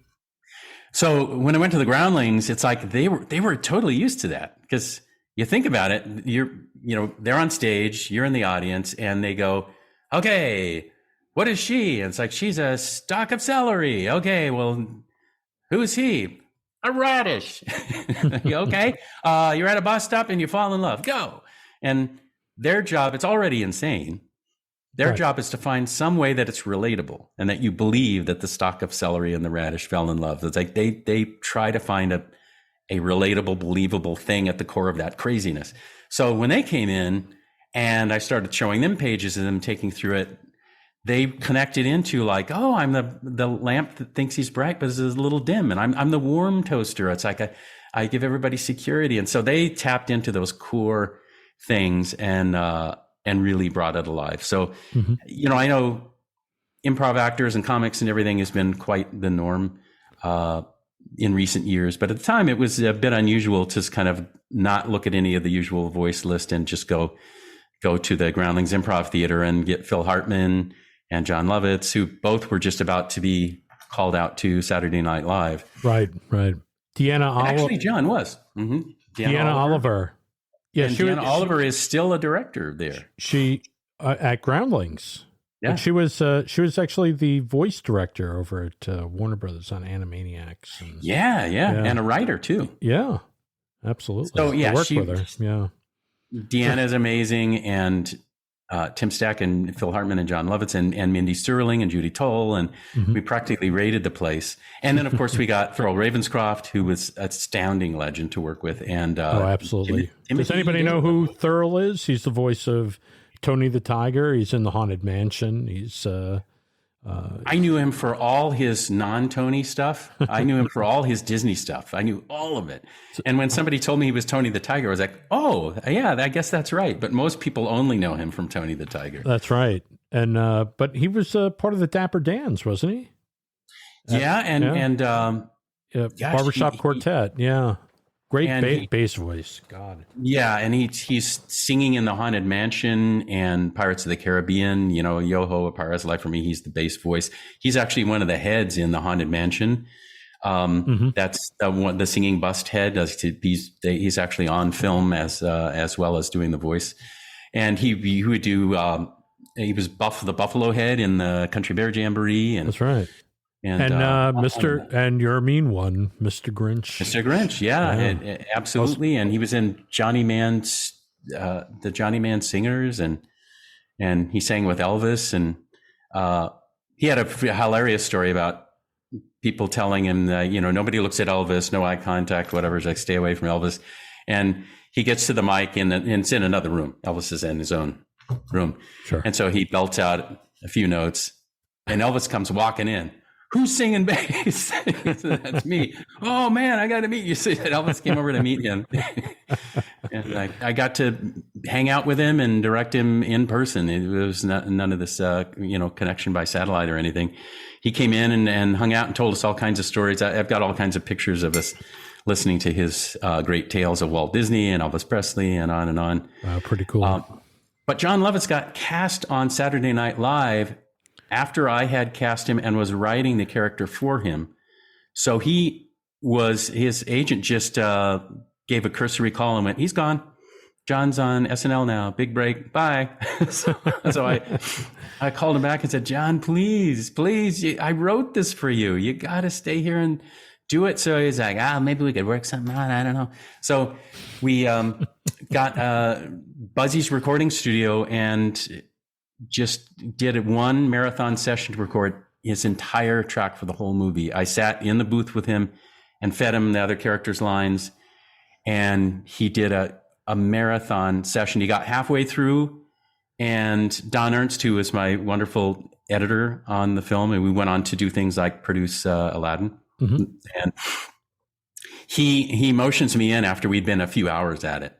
So when I went to the Groundlings, it's like they were totally used to that, because you think about it, they're on stage, you're in the audience, and they go, okay, what is she? And it's like, she's a stalk of celery. Okay, well, who's he? A radish. Okay, you're at a bus stop and you fall in love. Go. And their job, it's already insane. Their job is to find some way that it's relatable and that you believe that the stalk of celery and the radish fell in love. It's like they try to find a relatable, believable thing at the core of that craziness. So when they came in and I started showing them pages and them taking through it, they connected into like, oh, I'm the lamp that thinks he's bright, but is a little dim. And I'm the warm toaster. It's like I give everybody security. And so they tapped into those core things and really brought it alive. So, I know improv actors and comics and everything has been quite the norm in recent years. But at the time, it was a bit unusual to kind of not look at any of the usual voice list and just go to the Groundlings Improv Theater and get Phil Hartman and John Lovitz, who both were just about to be called out to Saturday Night Live. Right. Deanna Oliver. Actually, John was. Mm-hmm. Deanna Oliver. Yeah, and Deanna Oliver is still a director there. She at Groundlings. Yeah, and she was actually the voice director over at Warner Brothers on Animaniacs. And, yeah, and a writer too. Yeah, absolutely. So yeah, I worked with her. Yeah, Deanna is amazing, and Tim Stack and Phil Hartman and John Lovitz and Mindy Sterling and Judy Toll, and we practically raided the place. And then of course we got Thurl Ravenscroft, who was an astounding legend to work with. And absolutely. Does anybody know who Thurl is? He's the voice of Tony the Tiger. He's in the Haunted Mansion. He's I knew him for all his non-Tony stuff. I knew him for all his Disney stuff. I knew all of it. And when somebody told me he was Tony the Tiger, I was like, oh, yeah, I guess that's right. But most people only know him from Tony the Tiger. That's right. And but he was part of the Dapper Dans, wasn't he? Barbershop Quartet. Yeah. Great bass voice. God. Yeah, and he's singing in the Haunted Mansion and Pirates of the Caribbean. You know, Yo-Ho, A Pirate's Life for Me. He's the bass voice. He's actually one of the heads in the Haunted Mansion. That's the singing bust head. He's actually on film as well as doing the voice. And he would do. He was the Buffalo Head in the Country Bear Jamboree. And that's right. And and your mean one, Mr. Grinch. Mr. Grinch, yeah. Absolutely. And he was in Johnny Mann's, the Johnny Mann Singers, and he sang with Elvis. And he had a hilarious story about people telling him that, you know, nobody looks at Elvis, no eye contact, whatever. It's like, stay away from Elvis. And he gets to the mic and it's in another room. Elvis is in his own room. Sure. And so he belts out a few notes, and Elvis comes walking in. Who's singing bass? That's me. Oh man, I got to meet you. So Elvis came over to meet him, and I got to hang out with him and direct him in person. It was none of this, connection by satellite or anything. He came in and hung out and told us all kinds of stories. I've got all kinds of pictures of us listening to his great tales of Walt Disney and Elvis Presley and on and on. Wow, pretty cool. But John Lovitz got cast on Saturday Night Live after I had cast him and was writing the character for him. So his agent just gave a cursory call and went, he's gone. John's on SNL now. Big break. Bye. so I called him back and said, John, please, I wrote this for you. You got to stay here and do it. So he's like, maybe we could work something out. I don't know. So we got Buzzy's recording studio and just did one marathon session to record his entire track for the whole movie. I sat in the booth with him and fed him the other characters' lines, and he did a marathon session. He got halfway through, and Don Ernst, who was my wonderful editor on the film, and we went on to do things like produce Aladdin. And he motions me in after we'd been a few hours at it,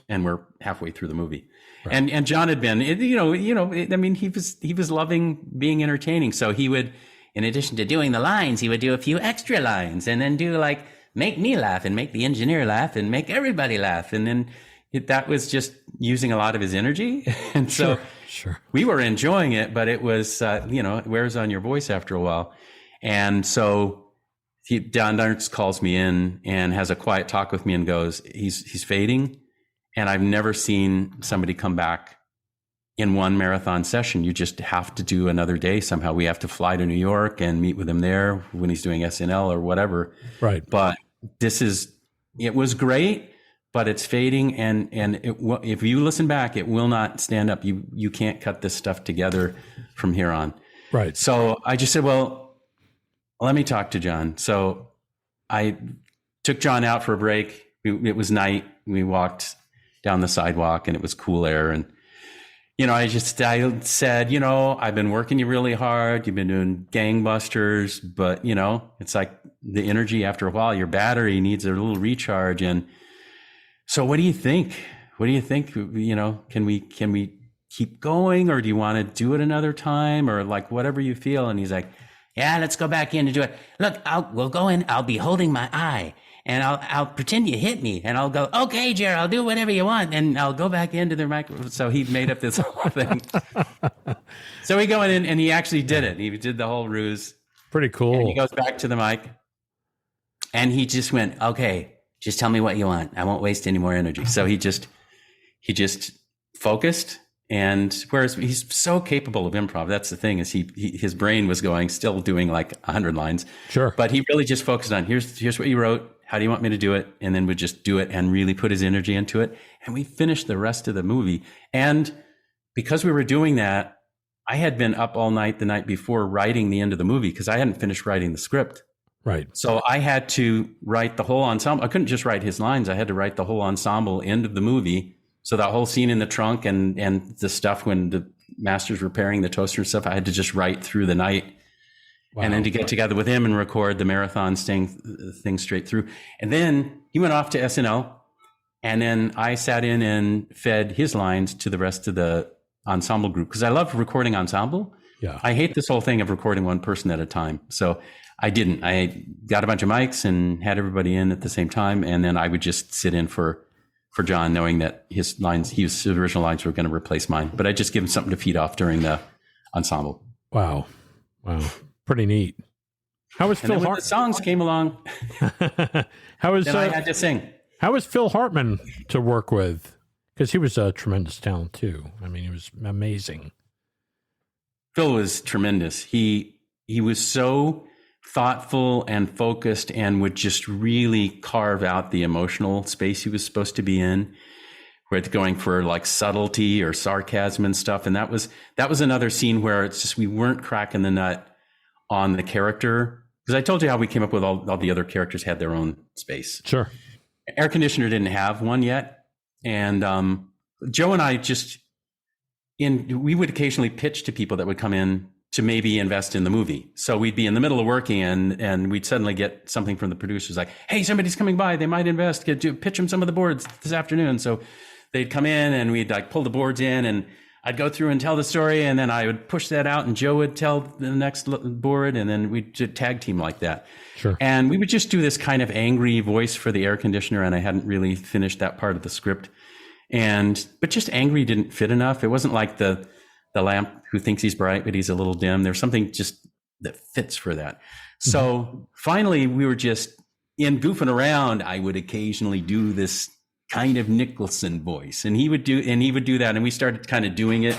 and we're halfway through the movie. Right. And John had been, he was loving being entertaining. So he would, in addition to doing the lines, he would do a few extra lines and then do like, make me laugh and make the engineer laugh and make everybody laugh. And then that was just using a lot of his energy. And so sure. We were enjoying it, but it was, it wears on your voice after a while. And so Don Ernst calls me in and has a quiet talk with me and goes, he's fading. And I've never seen somebody come back in one marathon session. You just have to do another day somehow. We have to fly to New York and meet with him there when he's doing SNL or whatever. Right. But it was great, but it's fading. And if you listen back, it will not stand up. You can't cut this stuff together from here on. Right. So I just said, well, let me talk to John. So I took John out for a break. It was night. We walked down the sidewalk and it was cool air. And, I said, I've been working you really hard. You've been doing gangbusters, but it's like the energy after a while, your battery needs a little recharge. And so what do you think? Can we keep going, or do you want to do it another time, or like whatever you feel? And he's like, yeah, let's go back in and do it. Look, we'll go in. I'll be holding my eye. And I'll pretend you hit me, and I'll go, okay, Jerry, I'll do whatever you want. And I'll go back into the microphone. So he made up this whole thing. So we go in and he actually did it. He did the whole ruse. Pretty And cool. he goes back to the mic, and he just went, "Okay, just tell me what you want. I won't waste any more energy." So he just focused. And whereas he's so capable of improv, that's the thing, is his brain was going, still doing like 100 lines. Sure. But he really just focused on, here's what you wrote. How do you want me to do it? And then would just do it and really put his energy into it. And we finished the rest of the movie. And because we were doing that, I had been up all night the night before writing the end of the movie because I hadn't finished writing the script. Right. So I had to write the whole ensemble. I couldn't just write his lines. I had to write the whole ensemble end of the movie. So that whole scene in the trunk and the stuff when the master's repairing the toaster and stuff, I had to just write through the night. Wow. And then to get together with him and record the marathon thing straight through. And then he went off to SNL. And then I sat in and fed his lines to the rest of the ensemble group because I love recording ensemble. Yeah. I hate this whole thing of recording one person at a time. So I didn't. I got a bunch of mics and had everybody in at the same time. And then I would just sit in for John, knowing that his original lines were going to replace mine. But I just give him something to feed off during the ensemble. Wow. Pretty neat. How was Phil Hartman? The songs came along. How was then I had to sing. How was Phil Hartman to work with? Because he was a tremendous talent too. I mean, he was amazing. Phil was tremendous. He was so thoughtful and focused and would just really carve out the emotional space he was supposed to be in, with going for like subtlety or sarcasm and stuff. And that was another scene where it's just, we weren't cracking the nut on the character. Because I told you how we came up with all the other characters had their own space. Sure. Air Conditioner didn't have one yet. And Joe and I we would occasionally pitch to people that would come in to maybe invest in the movie. So we'd be in the middle of working and we'd suddenly get something from the producers like, hey, somebody's coming by. They might invest. Pitch them some of the boards this afternoon. So they'd come in and we'd like pull the boards in and I'd go through and tell the story. And then I would push that out and Joe would tell the next board. And then we'd tag team like that. Sure. And we would just do this kind of angry voice for the air conditioner. And I hadn't really finished that part of the script. But just angry didn't fit enough. It wasn't like the lamp who thinks he's bright, but he's a little dim. There's something just that fits for that. So finally, we were just in goofing around. I would occasionally do this kind of Nicholson voice, and he would do that. And we started kind of doing it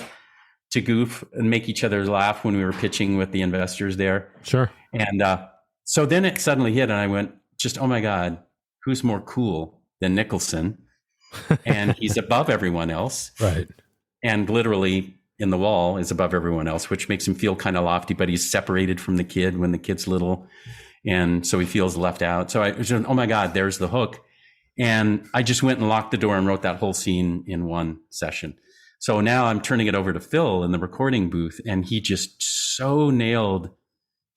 to goof and make each other laugh when we were pitching with the investors there. Sure. And so then it suddenly hit, and I went, just, oh my God, who's more cool than Nicholson? And he's above everyone else. Right. And literally in the wall is above everyone else, which makes him feel kind of lofty, but he's separated from the kid when the kid's little. And so he feels left out. So I was just, oh my God, there's the hook. And I just went and locked the door and wrote that whole scene in one session. So now I'm turning it over to Phil in the recording booth, and he just so nailed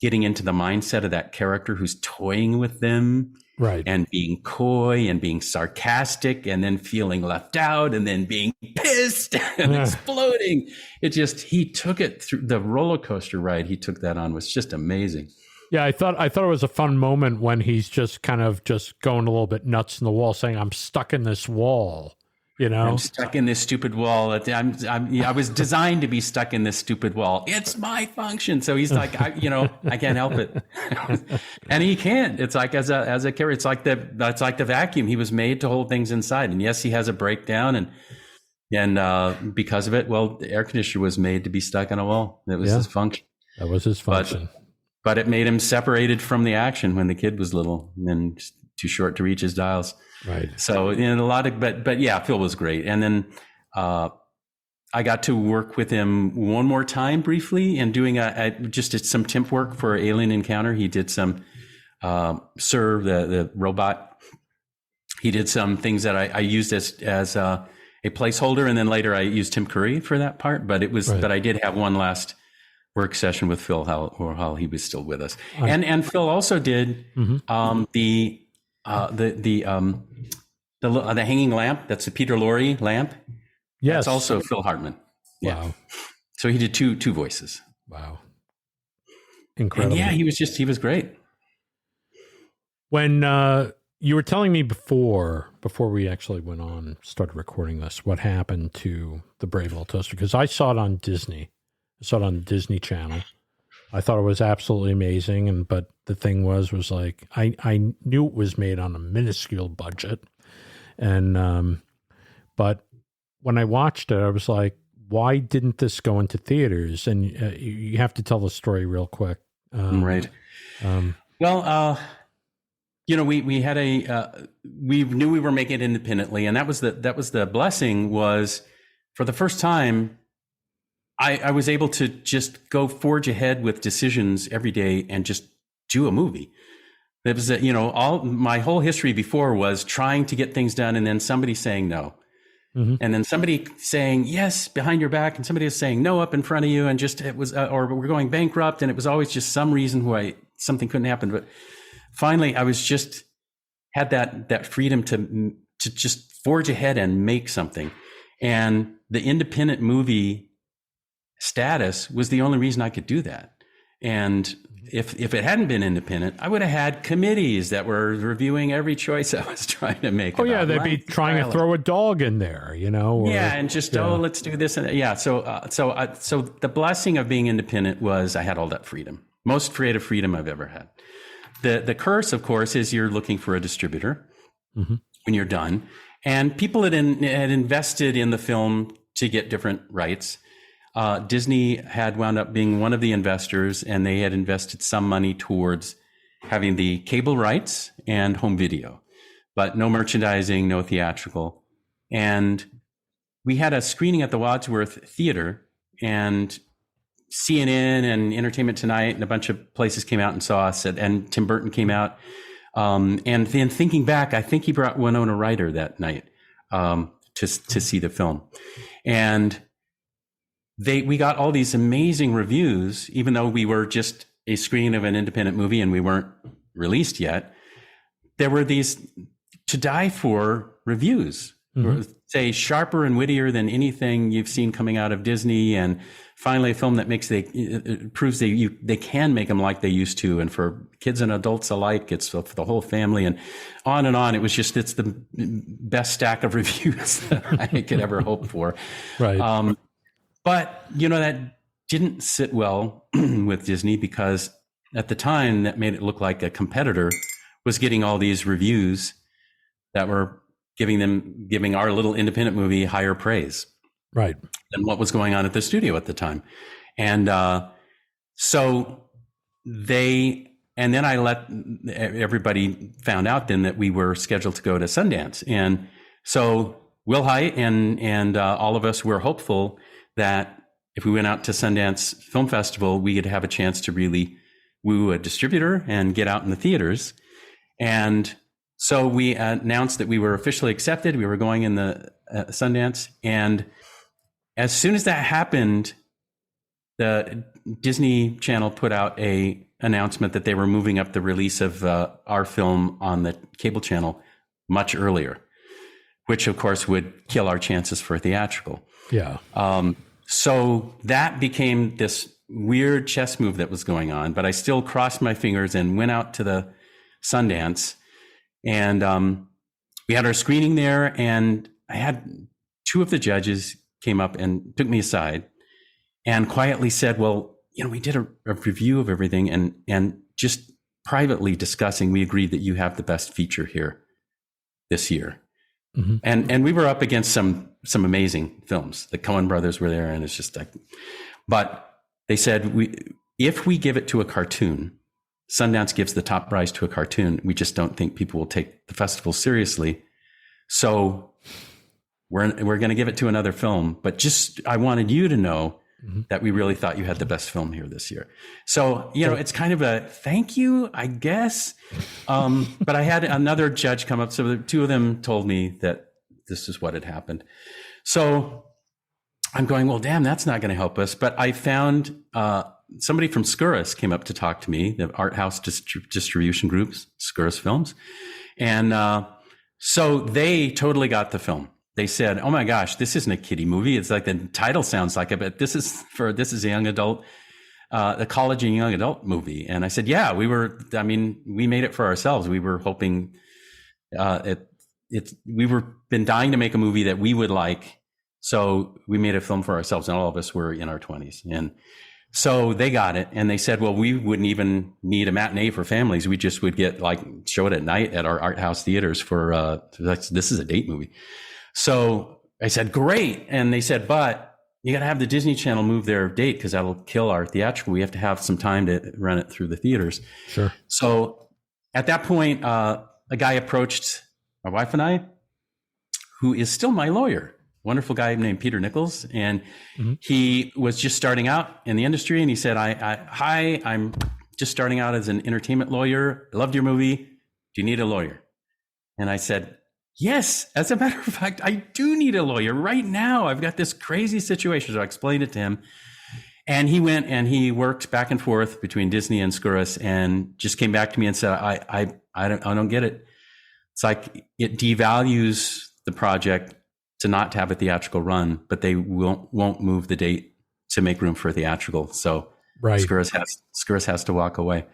getting into the mindset of that character who's toying with them. Right. And being coy and being sarcastic and then feeling left out and then being pissed and exploding. He took it through the roller coaster ride. He took that on was just amazing. Yeah, I thought it was a fun moment when he's just kind of just going a little bit nuts in the wall, saying, "I'm stuck in this wall." You know, I'm stuck in this stupid wall. I was designed to be stuck in this stupid wall. It's my function. So he's like, I can't help it, and he can't. It's like as a character, it's like the vacuum. He was made to hold things inside. And yes, he has a breakdown, and because of it, well, the air conditioner was made to be stuck on a wall. It was his function. That was his function. But it made him separated from the action when the kid was little and too short to reach his dials. Right. So in a lot of, but yeah, Phil was great. And then I got to work with him one more time briefly and doing some temp work for Alien Encounter. He did some Serve the robot. He did some things that I used as a placeholder, and then later I used Tim Curry for that part. But but I did have one last work session with Phil while he was still with us. And Phil also did the hanging lamp. That's a Peter Lorre lamp. Yes. That's also Phil Hartman. Yeah. Wow. So he did two voices. Wow. Incredible. And yeah, he was great. When you were telling me before we actually started recording this, what happened to the Brave Little Toaster? Because I saw it on Disney. I saw it on the Disney Channel. I thought it was absolutely amazing. But the thing was like, I knew it was made on a minuscule budget. And, but when I watched it, I was like, why didn't this go into theaters? And you have to tell the story real quick. Right. Well, we had we knew we were making it independently, and that was the blessing. Was for the first time, I was able to just go forge ahead with decisions every day and just do a movie. It was all my whole history before was trying to get things done, and then somebody saying no. Mm-hmm. And then somebody saying yes behind your back, and somebody is saying no up in front of you, and just it was, or we're going bankrupt, and it was always just some reason why something couldn't happen. But finally, I was just had that freedom to just forge ahead and make something, and the independent movie status was the only reason I could do that. And if it hadn't been independent, I would have had committees that were reviewing every choice I was trying to make. Oh yeah, they'd be trying to throw a dog in there, or, and just let's do this and So the blessing of being independent was I had all that freedom, most creative freedom I've ever had. The curse, of course, is you're looking for a distributor when you're done, and people had invested in the film to get different rights. Disney had wound up being one of the investors, and they had invested some money towards having the cable rights and home video, but no merchandising, no theatrical. And we had a screening at the Wadsworth Theater, and CNN and Entertainment Tonight and a bunch of places came out and saw us, and Tim Burton came out. And then thinking back, I think he brought Winona Ryder that night to see the film. And we got all these amazing reviews, even though we were just a screening of an independent movie and we weren't released yet. There were these to die for reviews, say sharper and wittier than anything you've seen coming out of Disney. And finally, a film that proves they can make them like they used to. And for kids and adults alike, it's for the whole family, and on and on. It's the best stack of reviews that I could ever hope for. Right. But, that didn't sit well with Disney, because at the time that made it look like a competitor was getting all these reviews that were giving our little independent movie higher praise. Right. Than what was going on at the studio at the time. And and then I let everybody found out then that we were scheduled to go to Sundance. And so Will Hite and all of us were hopeful that if we went out to Sundance Film Festival, we could have a chance to really woo a distributor and get out in the theaters. And so we announced that we were officially accepted. We were going in the Sundance. And as soon as that happened, the Disney Channel put out a announcement that they were moving up the release of our film on the cable channel much earlier, which of course would kill our chances for theatrical. Yeah. So that became this weird chess move that was going on, but I still crossed my fingers and went out to the Sundance, and we had our screening there, and I had two of the judges came up and took me aside and quietly said, well, we did a review of everything, and just privately discussing, we agreed that you have the best feature here this year. Mm-hmm. And we were up against some amazing films. The Coen brothers were there, and it's just like, but they said, if we give it to a cartoon, Sundance gives the top prize to a cartoon. We just don't think people will take the festival seriously. So we're going to give it to another film. But I wanted you to know that we really thought you had the best film here this year. So, it's kind of a thank you, I guess. But I had another judge come up. So the two of them told me that this is what had happened. So I'm going, well, damn, that's not going to help us. But I found somebody from Scurus came up to talk to me, the art house distribution groups, Scurus Films. And so they totally got the film. They said, oh my gosh, this isn't a kiddie movie. It's like the title sounds like it, but this is a young adult, a college and young adult movie. And I said, yeah, we made it for ourselves. We were hoping, we were been dying to make a movie that we would like. So we made a film for ourselves, and all of us were in our 20s. And So they got it, and they said, well, we wouldn't even need a matinee for families. We just would get show it at night at our art house theaters for, this is a date movie. So I said, great. And they said, but you got to have the Disney Channel move their date because that'll kill our theatrical. We have to have some time to run it through the theaters. Sure. So at that point, a guy approached my wife and I, who is still my lawyer. Wonderful guy named Peter Nichols. And he was just starting out in the industry. And he said, hi, I'm just starting out as an entertainment lawyer. I loved your movie. Do you need a lawyer? And I said, yes, as a matter of fact, I do need a lawyer right now. I've got this crazy situation. So I explained it to him. And he went and he worked back and forth between Disney and Skouras and just came back to me and said, I don't get it. It's like it devalues the project to not have a theatrical run, but they won't move the date to make room for a theatrical. So right. Skouras has to walk away.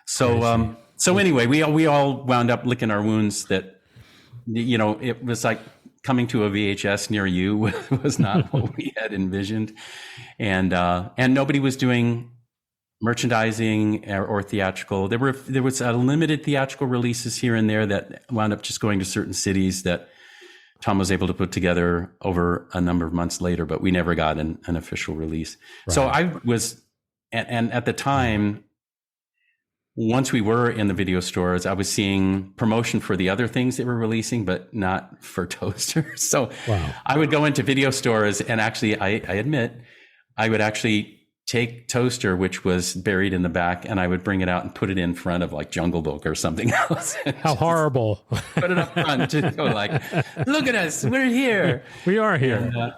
So anyway, we all wound up licking our wounds that, it was like coming to a VHS near you was not what we had envisioned. And nobody was doing merchandising or theatrical. There was a limited theatrical releases here and there that wound up just going to certain cities that Tom was able to put together over a number of months later, but we never got an official release. Right. So I was, and at the time, once we were in the video stores, I was seeing promotion for the other things they were releasing, but not for Toaster. So wow. I would go into video stores and actually, I admit, I would actually take Toaster, which was buried in the back, and I would bring it out and put it in front of like Jungle Book or something else. How horrible. Put it up front to go like, look at us, we're here. We are here.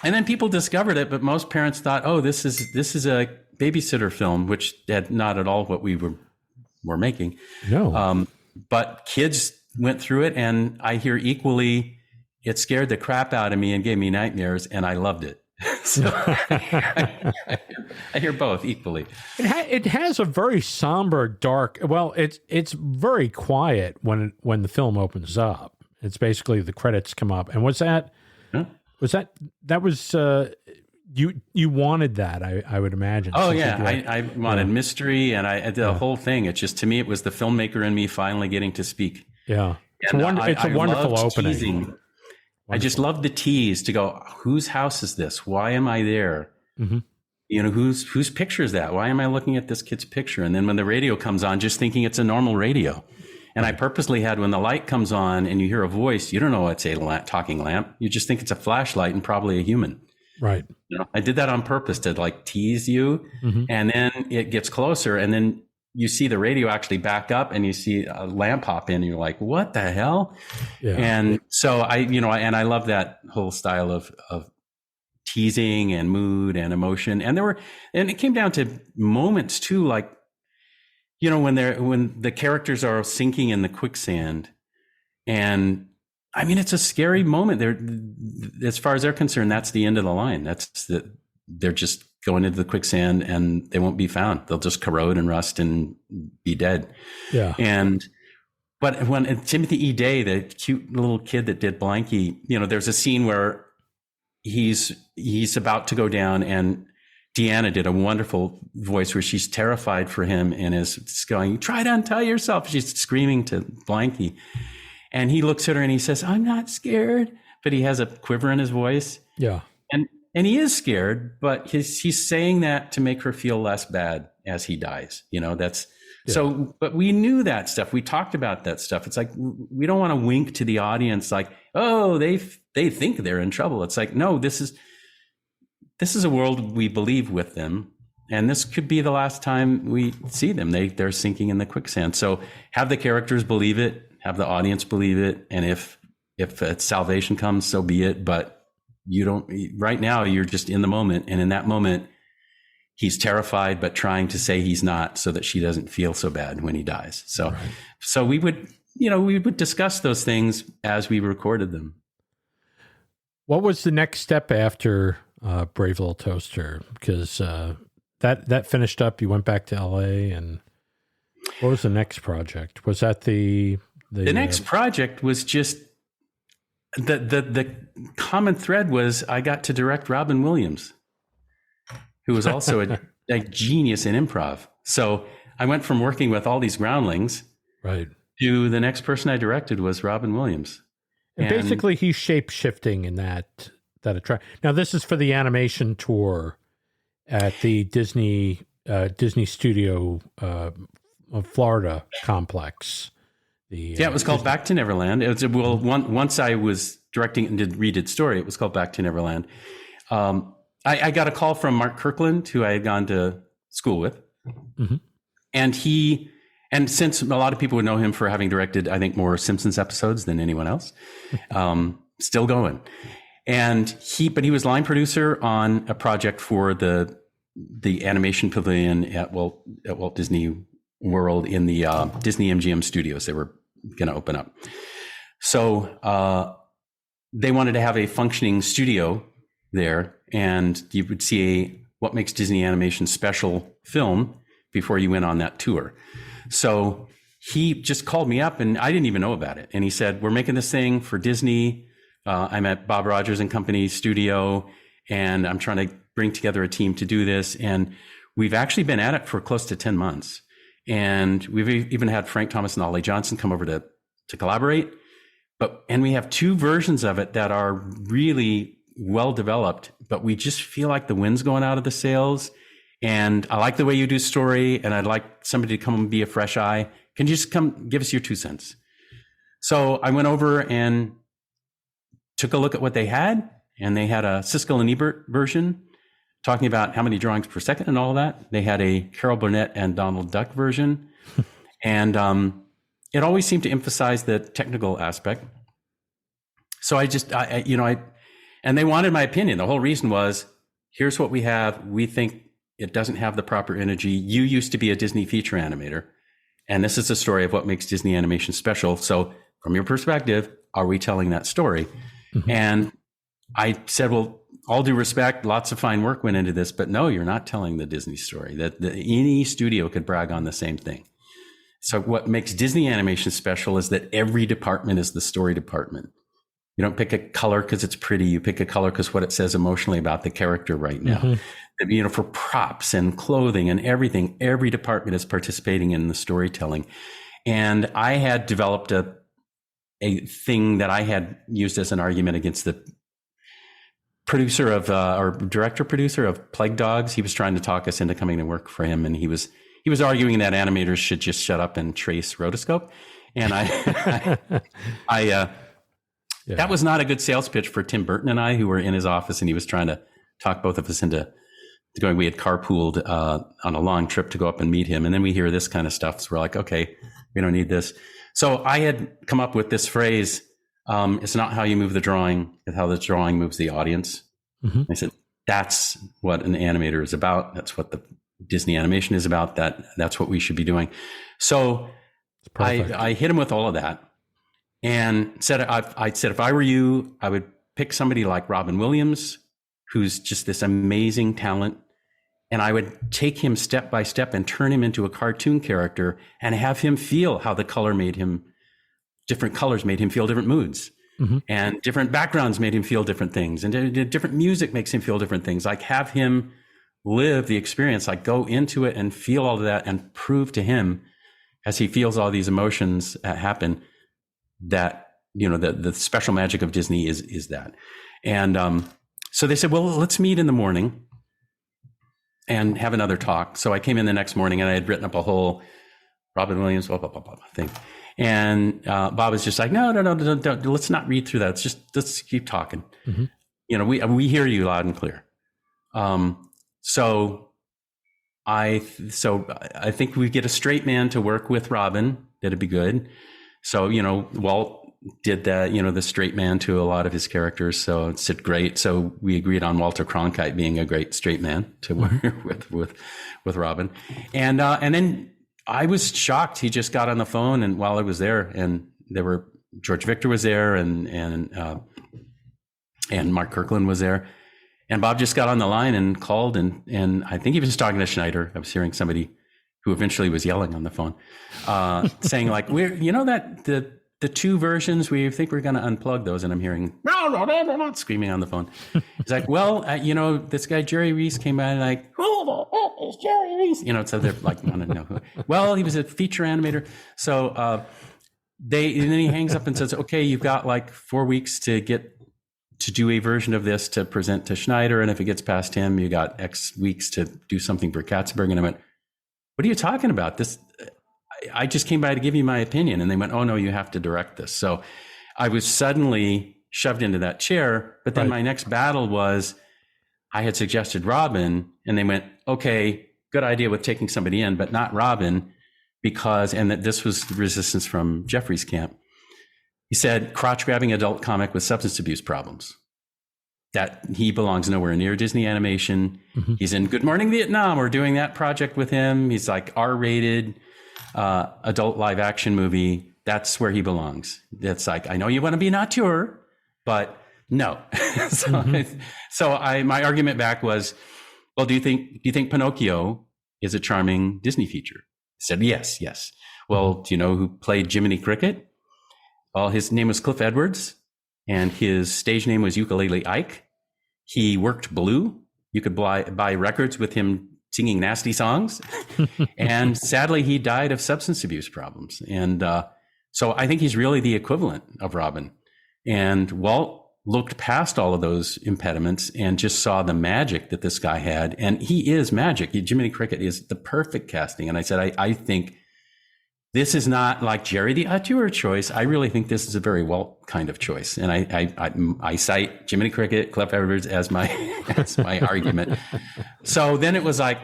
And then people discovered it, but most parents thought, oh, this is a babysitter film, which had not at all what we were making. No. But kids went through it, and I hear equally, it scared the crap out of me and gave me nightmares, and I loved it. So I hear both equally. It has a very somber, dark. Well, it's very quiet when the film opens up. It's basically the credits come up. And was that you wanted that? I would imagine. Oh yeah, I wanted mystery, and I did the whole thing. It's just, to me, it was the filmmaker in me finally getting to speak. Yeah, it's a wonderful opening. Teasing. I just love the tease to go, whose house is this? Why am I there? Mm-hmm. Whose picture is that? Why am I looking at this kid's picture? And then when the radio comes on, just thinking it's a normal radio. And I purposely had, when the light comes on and you hear a voice, you don't know it's a talking lamp. You just think it's a flashlight and probably a human. Right. I did that on purpose to like tease you. Mm-hmm. And then it gets closer, and then you see the radio actually back up, and you see a lamp pop in, and you're like, what the hell? Yeah. And so I love that whole style of teasing and mood and emotion. And it came down to moments too, like, when the characters are sinking in the quicksand, and I mean, it's a scary moment. As far as they're concerned, that's the end of the line. They're just going into the quicksand, and they won't be found. They'll just corrode and rust and be dead. Yeah. But when Timothy E. Day, the cute little kid that did Blanky, there's a scene where he's about to go down, and Deanna did a wonderful voice where she's terrified for him and is going, try to untie yourself. She's screaming to Blanky. And he looks at her and he says, I'm not scared. But he has a quiver in his voice. Yeah. And he is scared, but he's saying that to make her feel less bad as he dies. So, but we knew that stuff. We talked about that stuff. It's like, we don't want to wink to the audience like, oh, they think they're in trouble. It's like, no, this is a world we believe with them. And this could be the last time we see them. They're sinking in the quicksand. So have the characters believe it, have the audience believe it. And if salvation comes, so be it. But right now you're just in the moment. And in that moment, he's terrified, but trying to say he's not, so that she doesn't feel so bad when he dies. So, right. So we would discuss those things as we recorded them. What was the next step after Brave Little Toaster? Because that finished up, you went back to LA, and what was the next project? Was that the next project was just the common thread was I got to direct Robin Williams, who was also a genius in improv. So I went from working with all these groundlings Right. to the next person I directed was Robin Williams. And basically, he's shape shifting in that attract. Now, this is for the animation tour at the Disney Studio Florida complex. It was called Back to Neverland. It was, once I was directing and redid story, it was called Back to Neverland. I got a call from Mark Kirkland, who I had gone to school with, and since a lot of people would know him for having directed, I think, more Simpsons episodes than anyone else, still going. But he was line producer on a project for the animation pavilion at Walt Disney World in the Disney MGM Studios. They were going to open up. So they wanted to have a functioning studio there, and you would see what makes Disney animation special film before you went on that tour. So he just called me up, and I didn't even know about it. And he said, we're making this thing for Disney. I'm at Bob Rogers and Company's studio, and I'm trying to bring together a team to do this. And we've actually been at it for close to 10 months. And we've even had Frank Thomas and Ollie Johnson come over to collaborate. And we have two versions of it that are really well developed, but we just feel like the wind's going out of the sails. And I like the way you do story, and I'd like somebody to come and be a fresh eye. Can you just come give us your 2 cents? So I went over and took a look at what they had, and they had a Siskel and Ebert version talking about how many drawings per second and all of that. They had a Carol Burnett and Donald Duck version. And it always seemed to emphasize the technical aspect. So and they wanted my opinion. The whole reason was, here's what we have. We think it doesn't have the proper energy. You used to be a Disney feature animator, and this is the story of what makes Disney animation special. So from your perspective, are we telling that story? And I said, well, all due respect, lots of fine work went into this, but no, you're not telling the Disney story. That any studio could brag on the same thing. So what makes Disney animation special is that every department is the story department. You don't pick a color because it's pretty. You pick a color because what it says emotionally about the character right now. For props and clothing and everything, every department is participating in the storytelling. And I had developed a thing that I had used as an argument against the producer of or director producer of Plague Dogs. He was trying to talk us into coming to work for him, and he was arguing that animators should just shut up and trace rotoscope. And that was not a good sales pitch for Tim Burton and I, who were in his office, and he was trying to talk both of us into going. We had carpooled on a long trip to go up and meet him, and then we hear this kind of stuff. So we're like, okay, we don't need this. So I had come up with this phrase, it's not how you move the drawing, it's how the drawing moves the audience. I said, that's what an animator is about. That's what the Disney animation is about. That's what we should be doing. So I hit him with all of that, and said, I said, if I were you, I would pick somebody like Robin Williams, who's just this amazing talent. And I would take him step by step and turn him into a cartoon character and have him feel how the color made him, different colors made him feel different moods. And different backgrounds made him feel different things. And different music makes him feel different things. Like, have him live the experience, like go into it and feel all of that, and prove to him as he feels all these emotions happen that, the special magic of Disney is that. And so they said, well, let's meet in the morning and have another talk. So I came in the next morning, and I had written up a whole Robin Williams blah, blah, blah, blah thing. And Bob was just like, no, don't, let's not read through that. Let's keep talking. We hear you loud and clear. So I think we get a straight man to work with Robin. That'd be good. So, Walt did that, the straight man to a lot of his characters. So it's great. So we agreed on Walter Cronkite being a great straight man to work with Robin. And then I was shocked. He just got on the phone, and while I was there, and George Victor was there, and Mark Kirkland was there. And Bob just got on the line and called, and I think he was just talking to Schneider. I was hearing somebody who eventually was yelling on the phone, saying like, that the two versions, we think we're going to unplug those. And I'm hearing screaming on the phone. He's like, well, this guy Jerry Rees came by and like, who the heck is Jerry Rees? So they're like, want to know who. Well, he was a feature animator. So and then he hangs up and says, okay, you've got like 4 weeks to do a version of this to present to Schneider. And if it gets past him, you got X weeks to do something for Katzenberg. And I went, what are you talking about? This, I just came by to give you my opinion. And they went, oh no, you have to direct this. So I was suddenly shoved into that chair. But then my next battle was, I had suggested Robin, and they went, okay, good idea with taking somebody in, but not Robin, and that this was resistance from Jeffrey's camp. He said, crotch grabbing adult comic with substance abuse problems. That he belongs nowhere near Disney Animation. Mm-hmm. He's in Good Morning Vietnam. We're doing that project with him. He's like R-rated adult live action movie. That's where he belongs. It's like, I know you want to be an auteur, but no. So my argument back was, well, do you think Pinocchio is a charming Disney feature? I said, yes. Well, do you know who played Jiminy Cricket? Well, his name was Cliff Edwards, and his stage name was Ukulele Ike. He worked Blue. You could buy records with him singing nasty songs. And sadly, he died of substance abuse problems. And so I think he's really the equivalent of Robin. And Walt looked past all of those impediments and just saw the magic that this guy had. And he is magic. Jiminy Cricket is the perfect casting. And I said, I think this is not like Jerry the auteur choice. I really think this is a very Walt kind of choice. And I cite Jiminy Cricket, Cliff Edwards as my argument. So then it was like,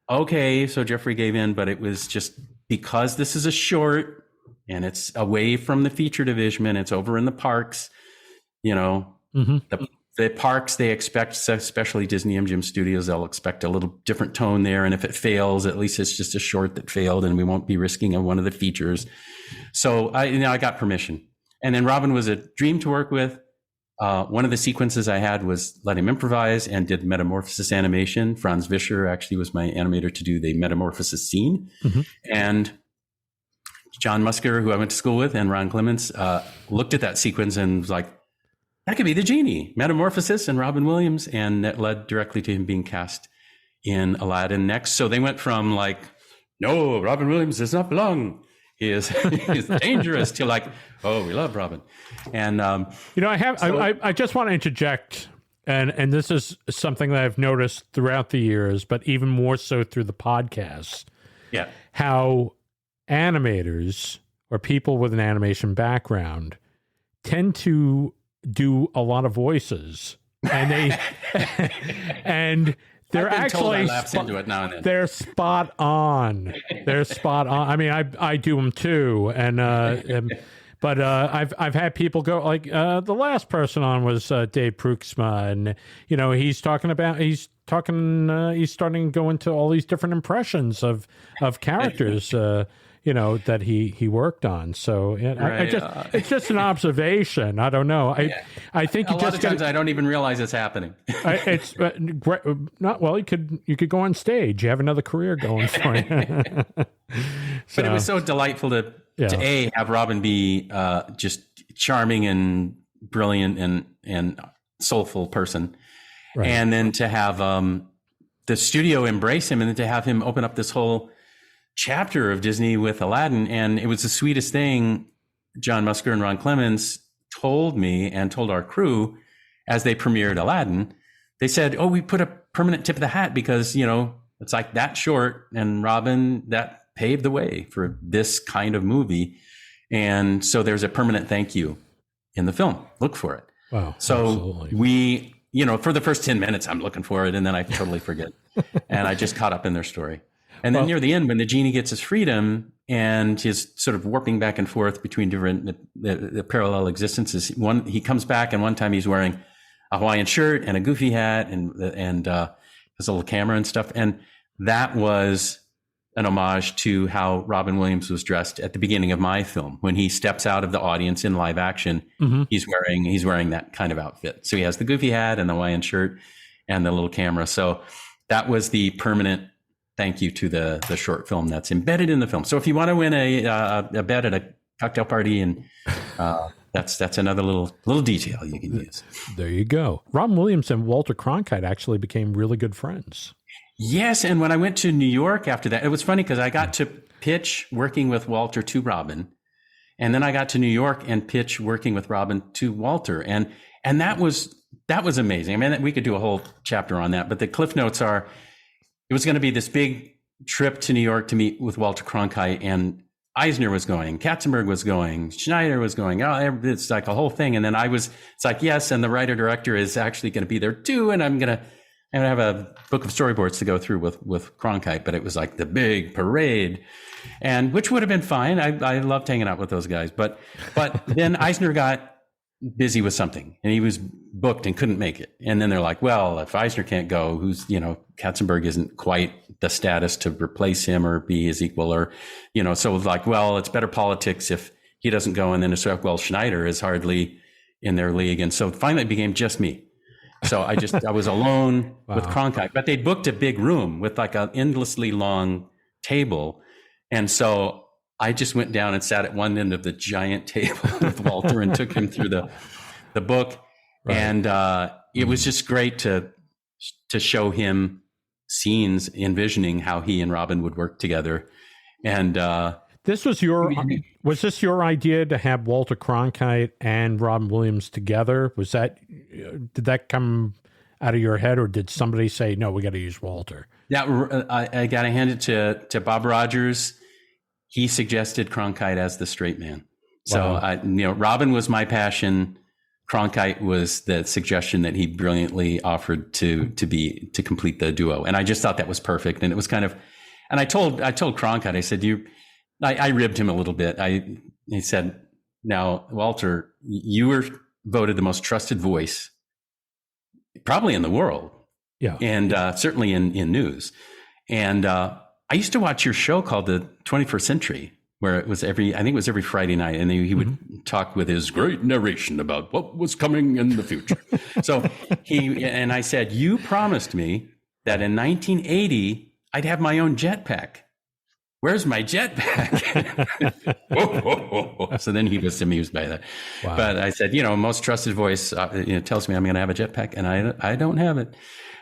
okay, so Jeffrey gave in, but it was just because this is a short and it's away from the feature division, it's over in the parks, the parks, they expect, especially Disney MGM Studios, they'll expect a little different tone there. And if it fails, at least it's just a short that failed and we won't be risking one of the features. So I got permission. And then Robin was a dream to work with. One of the sequences I had was let him improvise and did metamorphosis animation. Franz Vischer actually was my animator to do the metamorphosis scene. Mm-hmm. And John Musker, who I went to school with, and Ron Clements looked at that sequence and was like, that could be the genie, Metamorphosis and Robin Williams. And that led directly to him being cast in Aladdin next. So they went from like, no, Robin Williams does not belong. He's dangerous to like, oh, we love Robin. And, I just want to interject, and this is something that I've noticed throughout the years, but even more so through the podcast. Yeah. How animators or people with an animation background tend to do a lot of voices, and they're actually into it now and then. They're spot on. I mean, I do them too, but I've had people go like the last person on was Dave Pruiksma, and he's starting to go into all these different impressions of characters. That he worked on. So it's just an observation. I don't know. I think a lot of times I don't even realize it's happening. It's not well. You could go on stage. You have another career going for you. But it was so delightful to have Robin be just charming and brilliant and soulful person, right. And then to have the studio embrace him, and then to have him open up this whole chapter of Disney with Aladdin. And it was the sweetest thing. John Musker and Ron Clements told me and told our crew as they premiered Aladdin, they said, oh, we put a permanent tip of the hat because, it's like that short, and Robin, that paved the way for this kind of movie. And so there's a permanent thank you in the film. Look for it. Wow. So absolutely. We, for the first 10 minutes, I'm looking for it. And then I totally forget. And I just caught up in their story. And then near the end, when the genie gets his freedom and his sort of warping back and forth between different the parallel existences, he comes back, and one time he's wearing a Hawaiian shirt and a goofy hat and his little camera and stuff. And that was an homage to how Robin Williams was dressed at the beginning of my film. When he steps out of the audience in live action, mm-hmm. he's wearing that kind of outfit. So he has the goofy hat and the Hawaiian shirt and the little camera. So that was the permanent thank you to the short film that's embedded in the film. So if you want to win a bet at a cocktail party and that's another little detail you can use. There you go. Robin Williams and Walter Cronkite actually became really good friends. Yes, and when I went to New York after that, it was funny because I got to pitch working with Walter to Robin, and then I got to New York and pitch working with Robin to Walter, and that was amazing. I mean, we could do a whole chapter on that, but the cliff notes are, it was going to be this big trip to New York to meet with Walter Cronkite, and Eisner was going, Katzenberg was going, Schneider was going. Oh, it's like a whole thing. And then it's like, yes, and the writer director is actually going to be there too, and I'm going to have a book of storyboards to go through with Cronkite, but it was like the big parade, and which would have been fine. I loved hanging out with those guys, but then Eisner got busy with something and he was booked and couldn't make it. And then they're like, well, if Eisner can't go, Katzenberg isn't quite the status to replace him or be his equal, or, so it was like, well, it's better politics if he doesn't go. And then it's like, well, Schneider is hardly in their league. And so finally it became just me. So I was alone with Cronkite, but they booked a big room with like an endlessly long table. And so I just went down and sat at one end of the giant table with Walter and took him through the book. Right. And it was just great to show him scenes envisioning how he and Robin would work together. And was this your idea to have Walter Cronkite and Robin Williams together? Did that come out of your head, or did somebody say, no, we got to use Walter? Yeah, I got to hand it to Bob Rogers. He suggested Cronkite as the straight man. So, Robin was my passion. Cronkite was the suggestion that he brilliantly offered to complete the duo. And I just thought that was perfect. And it was kind of, and I told Cronkite, I said, I ribbed him a little bit. He said, now, Walter, you were voted the most trusted voice probably in the world. Yeah. And certainly in news. And I used to watch your show called The 21st Century, where it was every Friday night. And he would talk with his great narration about what was coming in the future. So and I said, you promised me that in 1980, I'd have my own jetpack. Where's my jetpack? So then he was amused by that. Wow. But I said, most trusted voice tells me I'm going to have a jetpack, and I don't have it.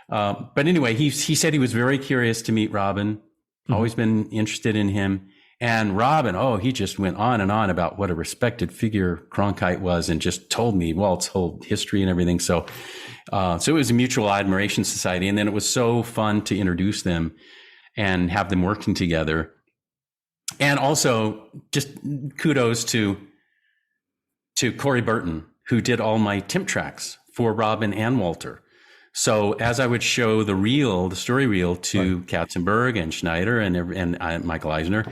But anyway, he said he was very curious to meet Robin, always been interested in him. And Robin, he just went on and on about what a respected figure Cronkite was, and just told me Walt's whole history and everything. So it was a mutual admiration society. And then it was so fun to introduce them and have them working together. And also just kudos to Corey Burton, who did all my temp tracks for Robin and Walter. So as I would show the story reel to Katzenberg and Schneider and Michael Eisner,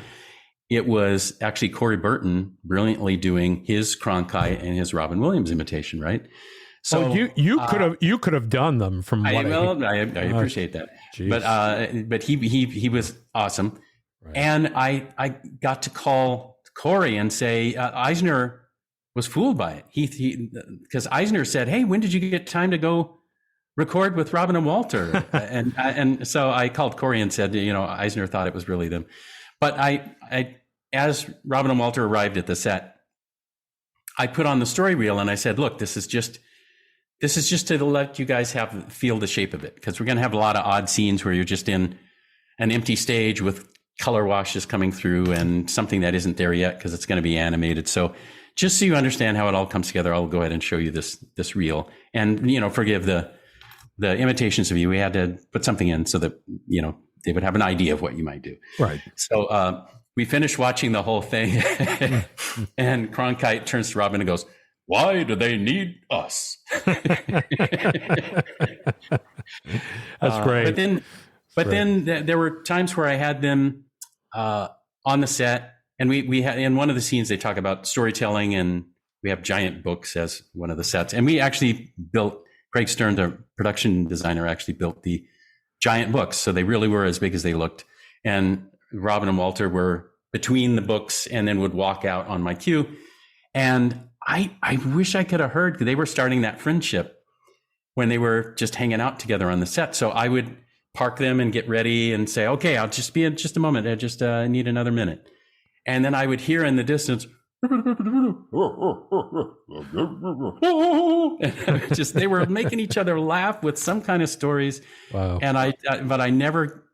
it was actually Corey Burton brilliantly doing his Cronkite and his Robin Williams imitation, right? So you could have done them from what I appreciate that. Geez. But he was awesome. Right. And I got to call Corey and say, Eisner was fooled by it. Because Eisner said, hey, when did you get time to go record with Robin and Walter? and so I called Corey and said, Eisner thought it was really them. But I as Robin and Walter arrived at the set, I put on the story reel and I said, look, this is just to let you guys feel the shape of it. Because we're going to have a lot of odd scenes where you're just in an empty stage with color washes coming through and something that isn't there yet because it's going to be animated. So just so you understand how it all comes together, I'll go ahead and show you this reel. And, forgive the imitations of you. We had to put something in so that, they would have an idea of what you might do. Right. So we finished watching the whole thing and Cronkite turns to Robin and goes, why do they need us? That's great. But then there were times where I had them on the set, and we had, in one of the scenes, they talk about storytelling, and we have giant books as one of the sets. And we actually built, Craig Stern, the production designer, actually built the giant books. So they really were as big as they looked. And Robin and Walter were between the books and then would walk out on my cue. And I wish I could have heard, because they were starting that friendship when they were just hanging out together on the set. So I would park them and get ready and say, okay, I'll just be in just a moment. I just need another minute. And then I would hear in the distance, Just they were making each other laugh with some kind of stories. Wow. And but I never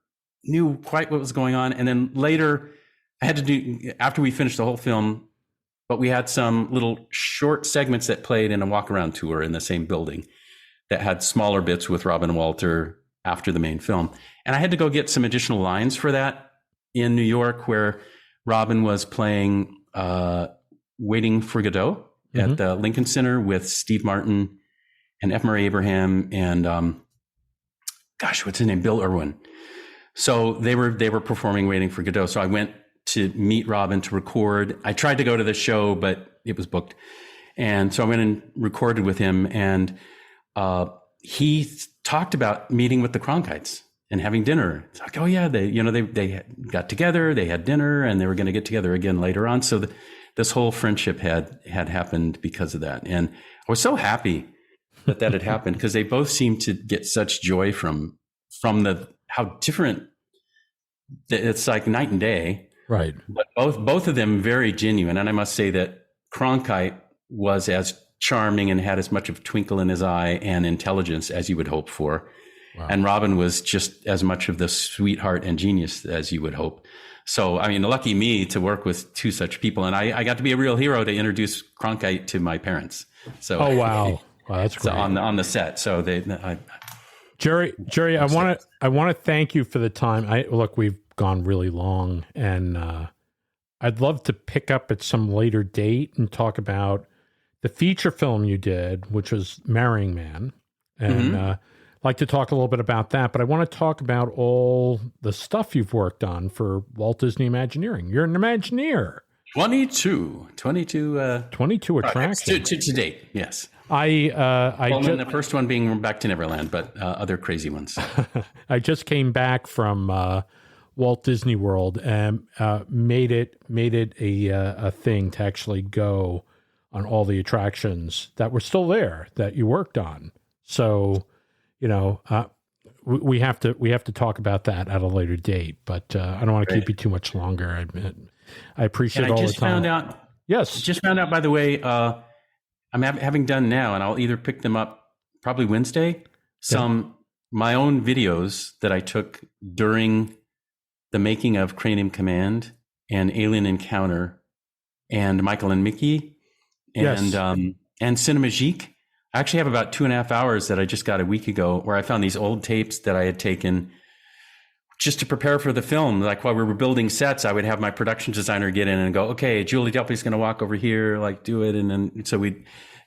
knew quite what was going on. And then later, I had to do after we finished the whole film. But we had some little short segments that played in a walk around tour in the same building that had smaller bits with Robin and Walter after the main film. And I had to go get some additional lines for that in New York, where Robin was playing Waiting for Godot at the Lincoln Center with Steve Martin and F. Murray Abraham and what's his name? Bill Irwin. So they were performing Waiting for Godot. So I went to meet Robin to record. I tried to go to the show, but it was booked. And so I went and recorded with him, and he talked about meeting with the Cronkites and having dinner. It's like, oh yeah, they got together, they had dinner, and they were going to get together again later on. So this whole friendship had happened because of that. And I was so happy that had happened, because they both seemed to get such joy from how different, it's like night and day. Right. But both of them very genuine. And I must say that Cronkite was as charming and had as much of a twinkle in his eye and intelligence as you would hope for. Wow. And Robin was just as much of the sweetheart and genius as you would hope. So, I mean, lucky me to work with two such people. And I got to be a real hero to introduce Cronkite to my parents. So, oh, wow. Wow, that's great. So on the set. So Jerry, I want to thank you for the time. We've gone really long, and I'd love to pick up at some later date and talk about the feature film you did, which was Marrying Man, and I'd like to talk a little bit about that. But I want to talk about all the stuff you've worked on for Walt Disney Imagineering. You're an Imagineer. 22 attractions to date. Yes. The first one being Back to Neverland, but other crazy ones. I just came back from Walt Disney World and made it a thing to actually go on all the attractions that were still there that you worked on. So, we have to talk about that at a later date. But I don't want to keep you too much longer. I appreciate all the time. Just found out, by the way, I'm having done now, and I'll either pick them up probably Wednesday, my own videos that I took during the making of Cranium Command and Alien Encounter and Michael and Mickey and Cinemagique. I actually have about 2.5 hours that I just got a week ago, where I found these old tapes that I had taken just to prepare for the film. Like while we were building sets, I would have my production designer get in and go, okay, Julie Delpy's going to walk over here, like do it. And then, so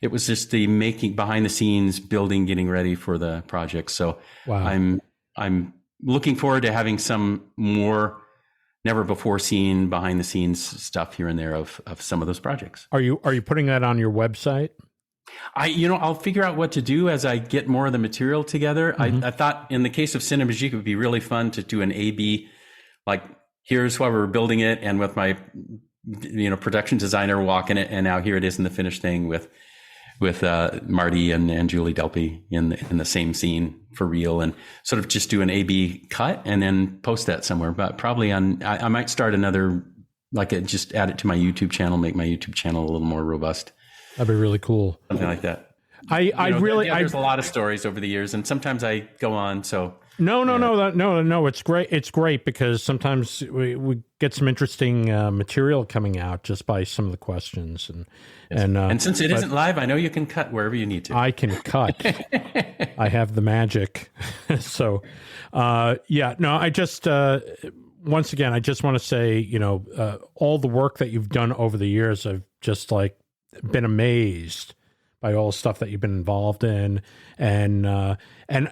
it was just the making, behind the scenes, building, getting ready for the project. So wow. I'm looking forward to having some more never before seen behind the scenes stuff here and there of some of those projects. Are you putting that on your website? I'll figure out what to do as I get more of the material together. I thought in the case of Cinemagique, it would be really fun to do an A/B, like here's why we're building it, and with my, production designer walking it, and now here it is in the finished thing with Marty and Julie Delpy in the same scene for real, and sort of just do an A/B cut and then post that somewhere. But probably I might start another, just add it to my YouTube channel, make my YouTube channel a little more robust. That'd be really cool. Something like that. There's a lot of stories over the years, and sometimes I go on. So no. It's great. It's great because sometimes we get some interesting material coming out just by some of the questions, and since it isn't live, I know you can cut wherever you need to. I can cut. I have the magic. So, I just. Once again, I just want to say, all the work that you've done over the years, I've just been amazed by all the stuff that you've been involved in, and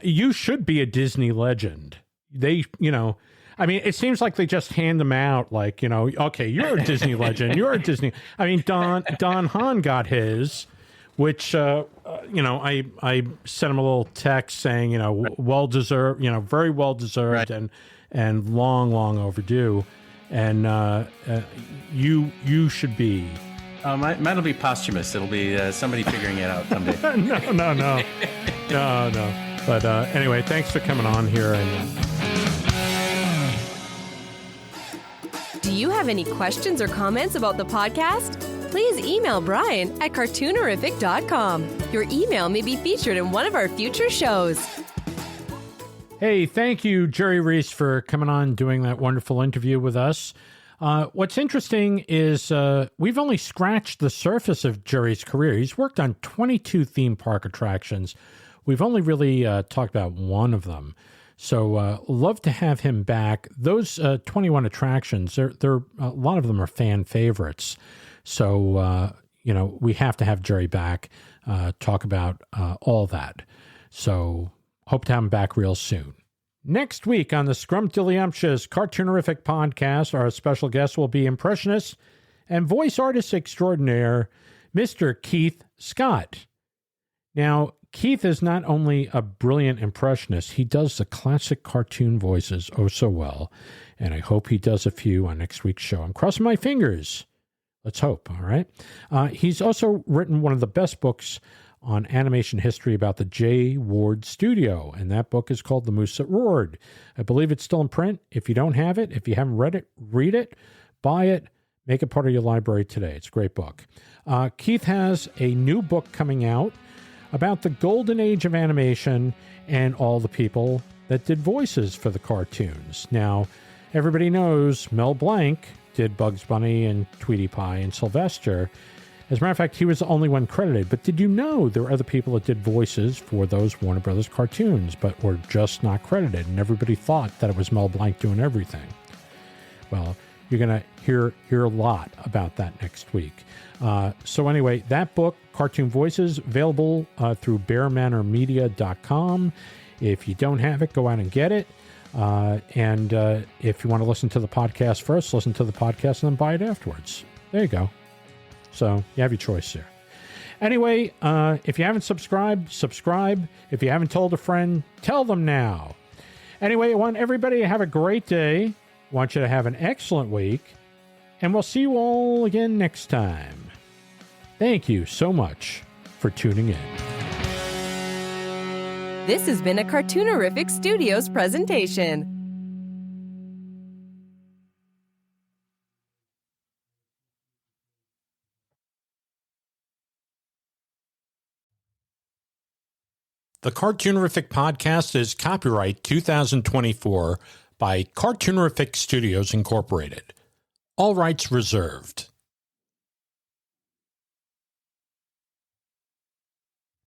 you should be a Disney legend. It seems like they just hand them out okay, you're a Disney legend, you're a Disney. Don Hahn got his, which I sent him a little text saying well deserved, very well deserved, right. and long overdue, and you should be. Mine'll be posthumous. It'll be somebody figuring it out someday. No. But anyway, thanks for coming on here. Do you have any questions or comments about the podcast? please email Brian at cartoonerific.com. Your email may be featured in one of our future shows. Hey, thank you, Jerry Rees, for coming on doing that wonderful interview with us. What's interesting is we've only scratched the surface of Jerry's career. He's worked on 22 theme park attractions. We've only really talked about one of them. So love to have him back. Those 21 attractions, they're a lot of them are fan favorites. So, we have to have Jerry back, talk about all that. So hope to have him back real soon. Next week on the Scrumptious Cartoonerific podcast, our special guest will be impressionist and voice artist extraordinaire, Mr. Keith Scott. Now, Keith is not only a brilliant impressionist, he does the classic cartoon voices oh so well, and I hope he does a few on next week's show. I'm crossing my fingers. Let's hope, all right? He's also written one of the best books on animation history about the J. Ward Studio, and that book is called The Moose That Roared. I believe it's still in print. If you don't have it, if you haven't read it, read it, buy it, make it part of your library today. It's a great book. Keith has a new book coming out about the golden age of animation and all the people that did voices for the cartoons. Now, everybody knows Mel Blanc did Bugs Bunny and Tweety Pie and Sylvester. As a matter of fact, he was the only one credited. But did you know there were other people that did voices for those Warner Brothers cartoons, but were just not credited, and everybody thought that it was Mel Blanc doing everything? Well, you're going to hear a lot about that next week. So anyway, that book, Cartoon Voices, available through bearmanormedia.com. If you don't have it, go out and get it. And if you want to listen to the podcast first, listen to the podcast and then buy it afterwards. There you go. So you have your choice there. Anyway, if you haven't subscribed, subscribe. If you haven't told a friend, tell them now. Anyway, I want everybody to have a great day. I want you to have an excellent week. And we'll see you all again next time. Thank you so much for tuning in. This has been a Cartoonerific Studios presentation. The Cartoonerific podcast is copyright 2024 by Cartoonerific Studios Incorporated. All rights reserved.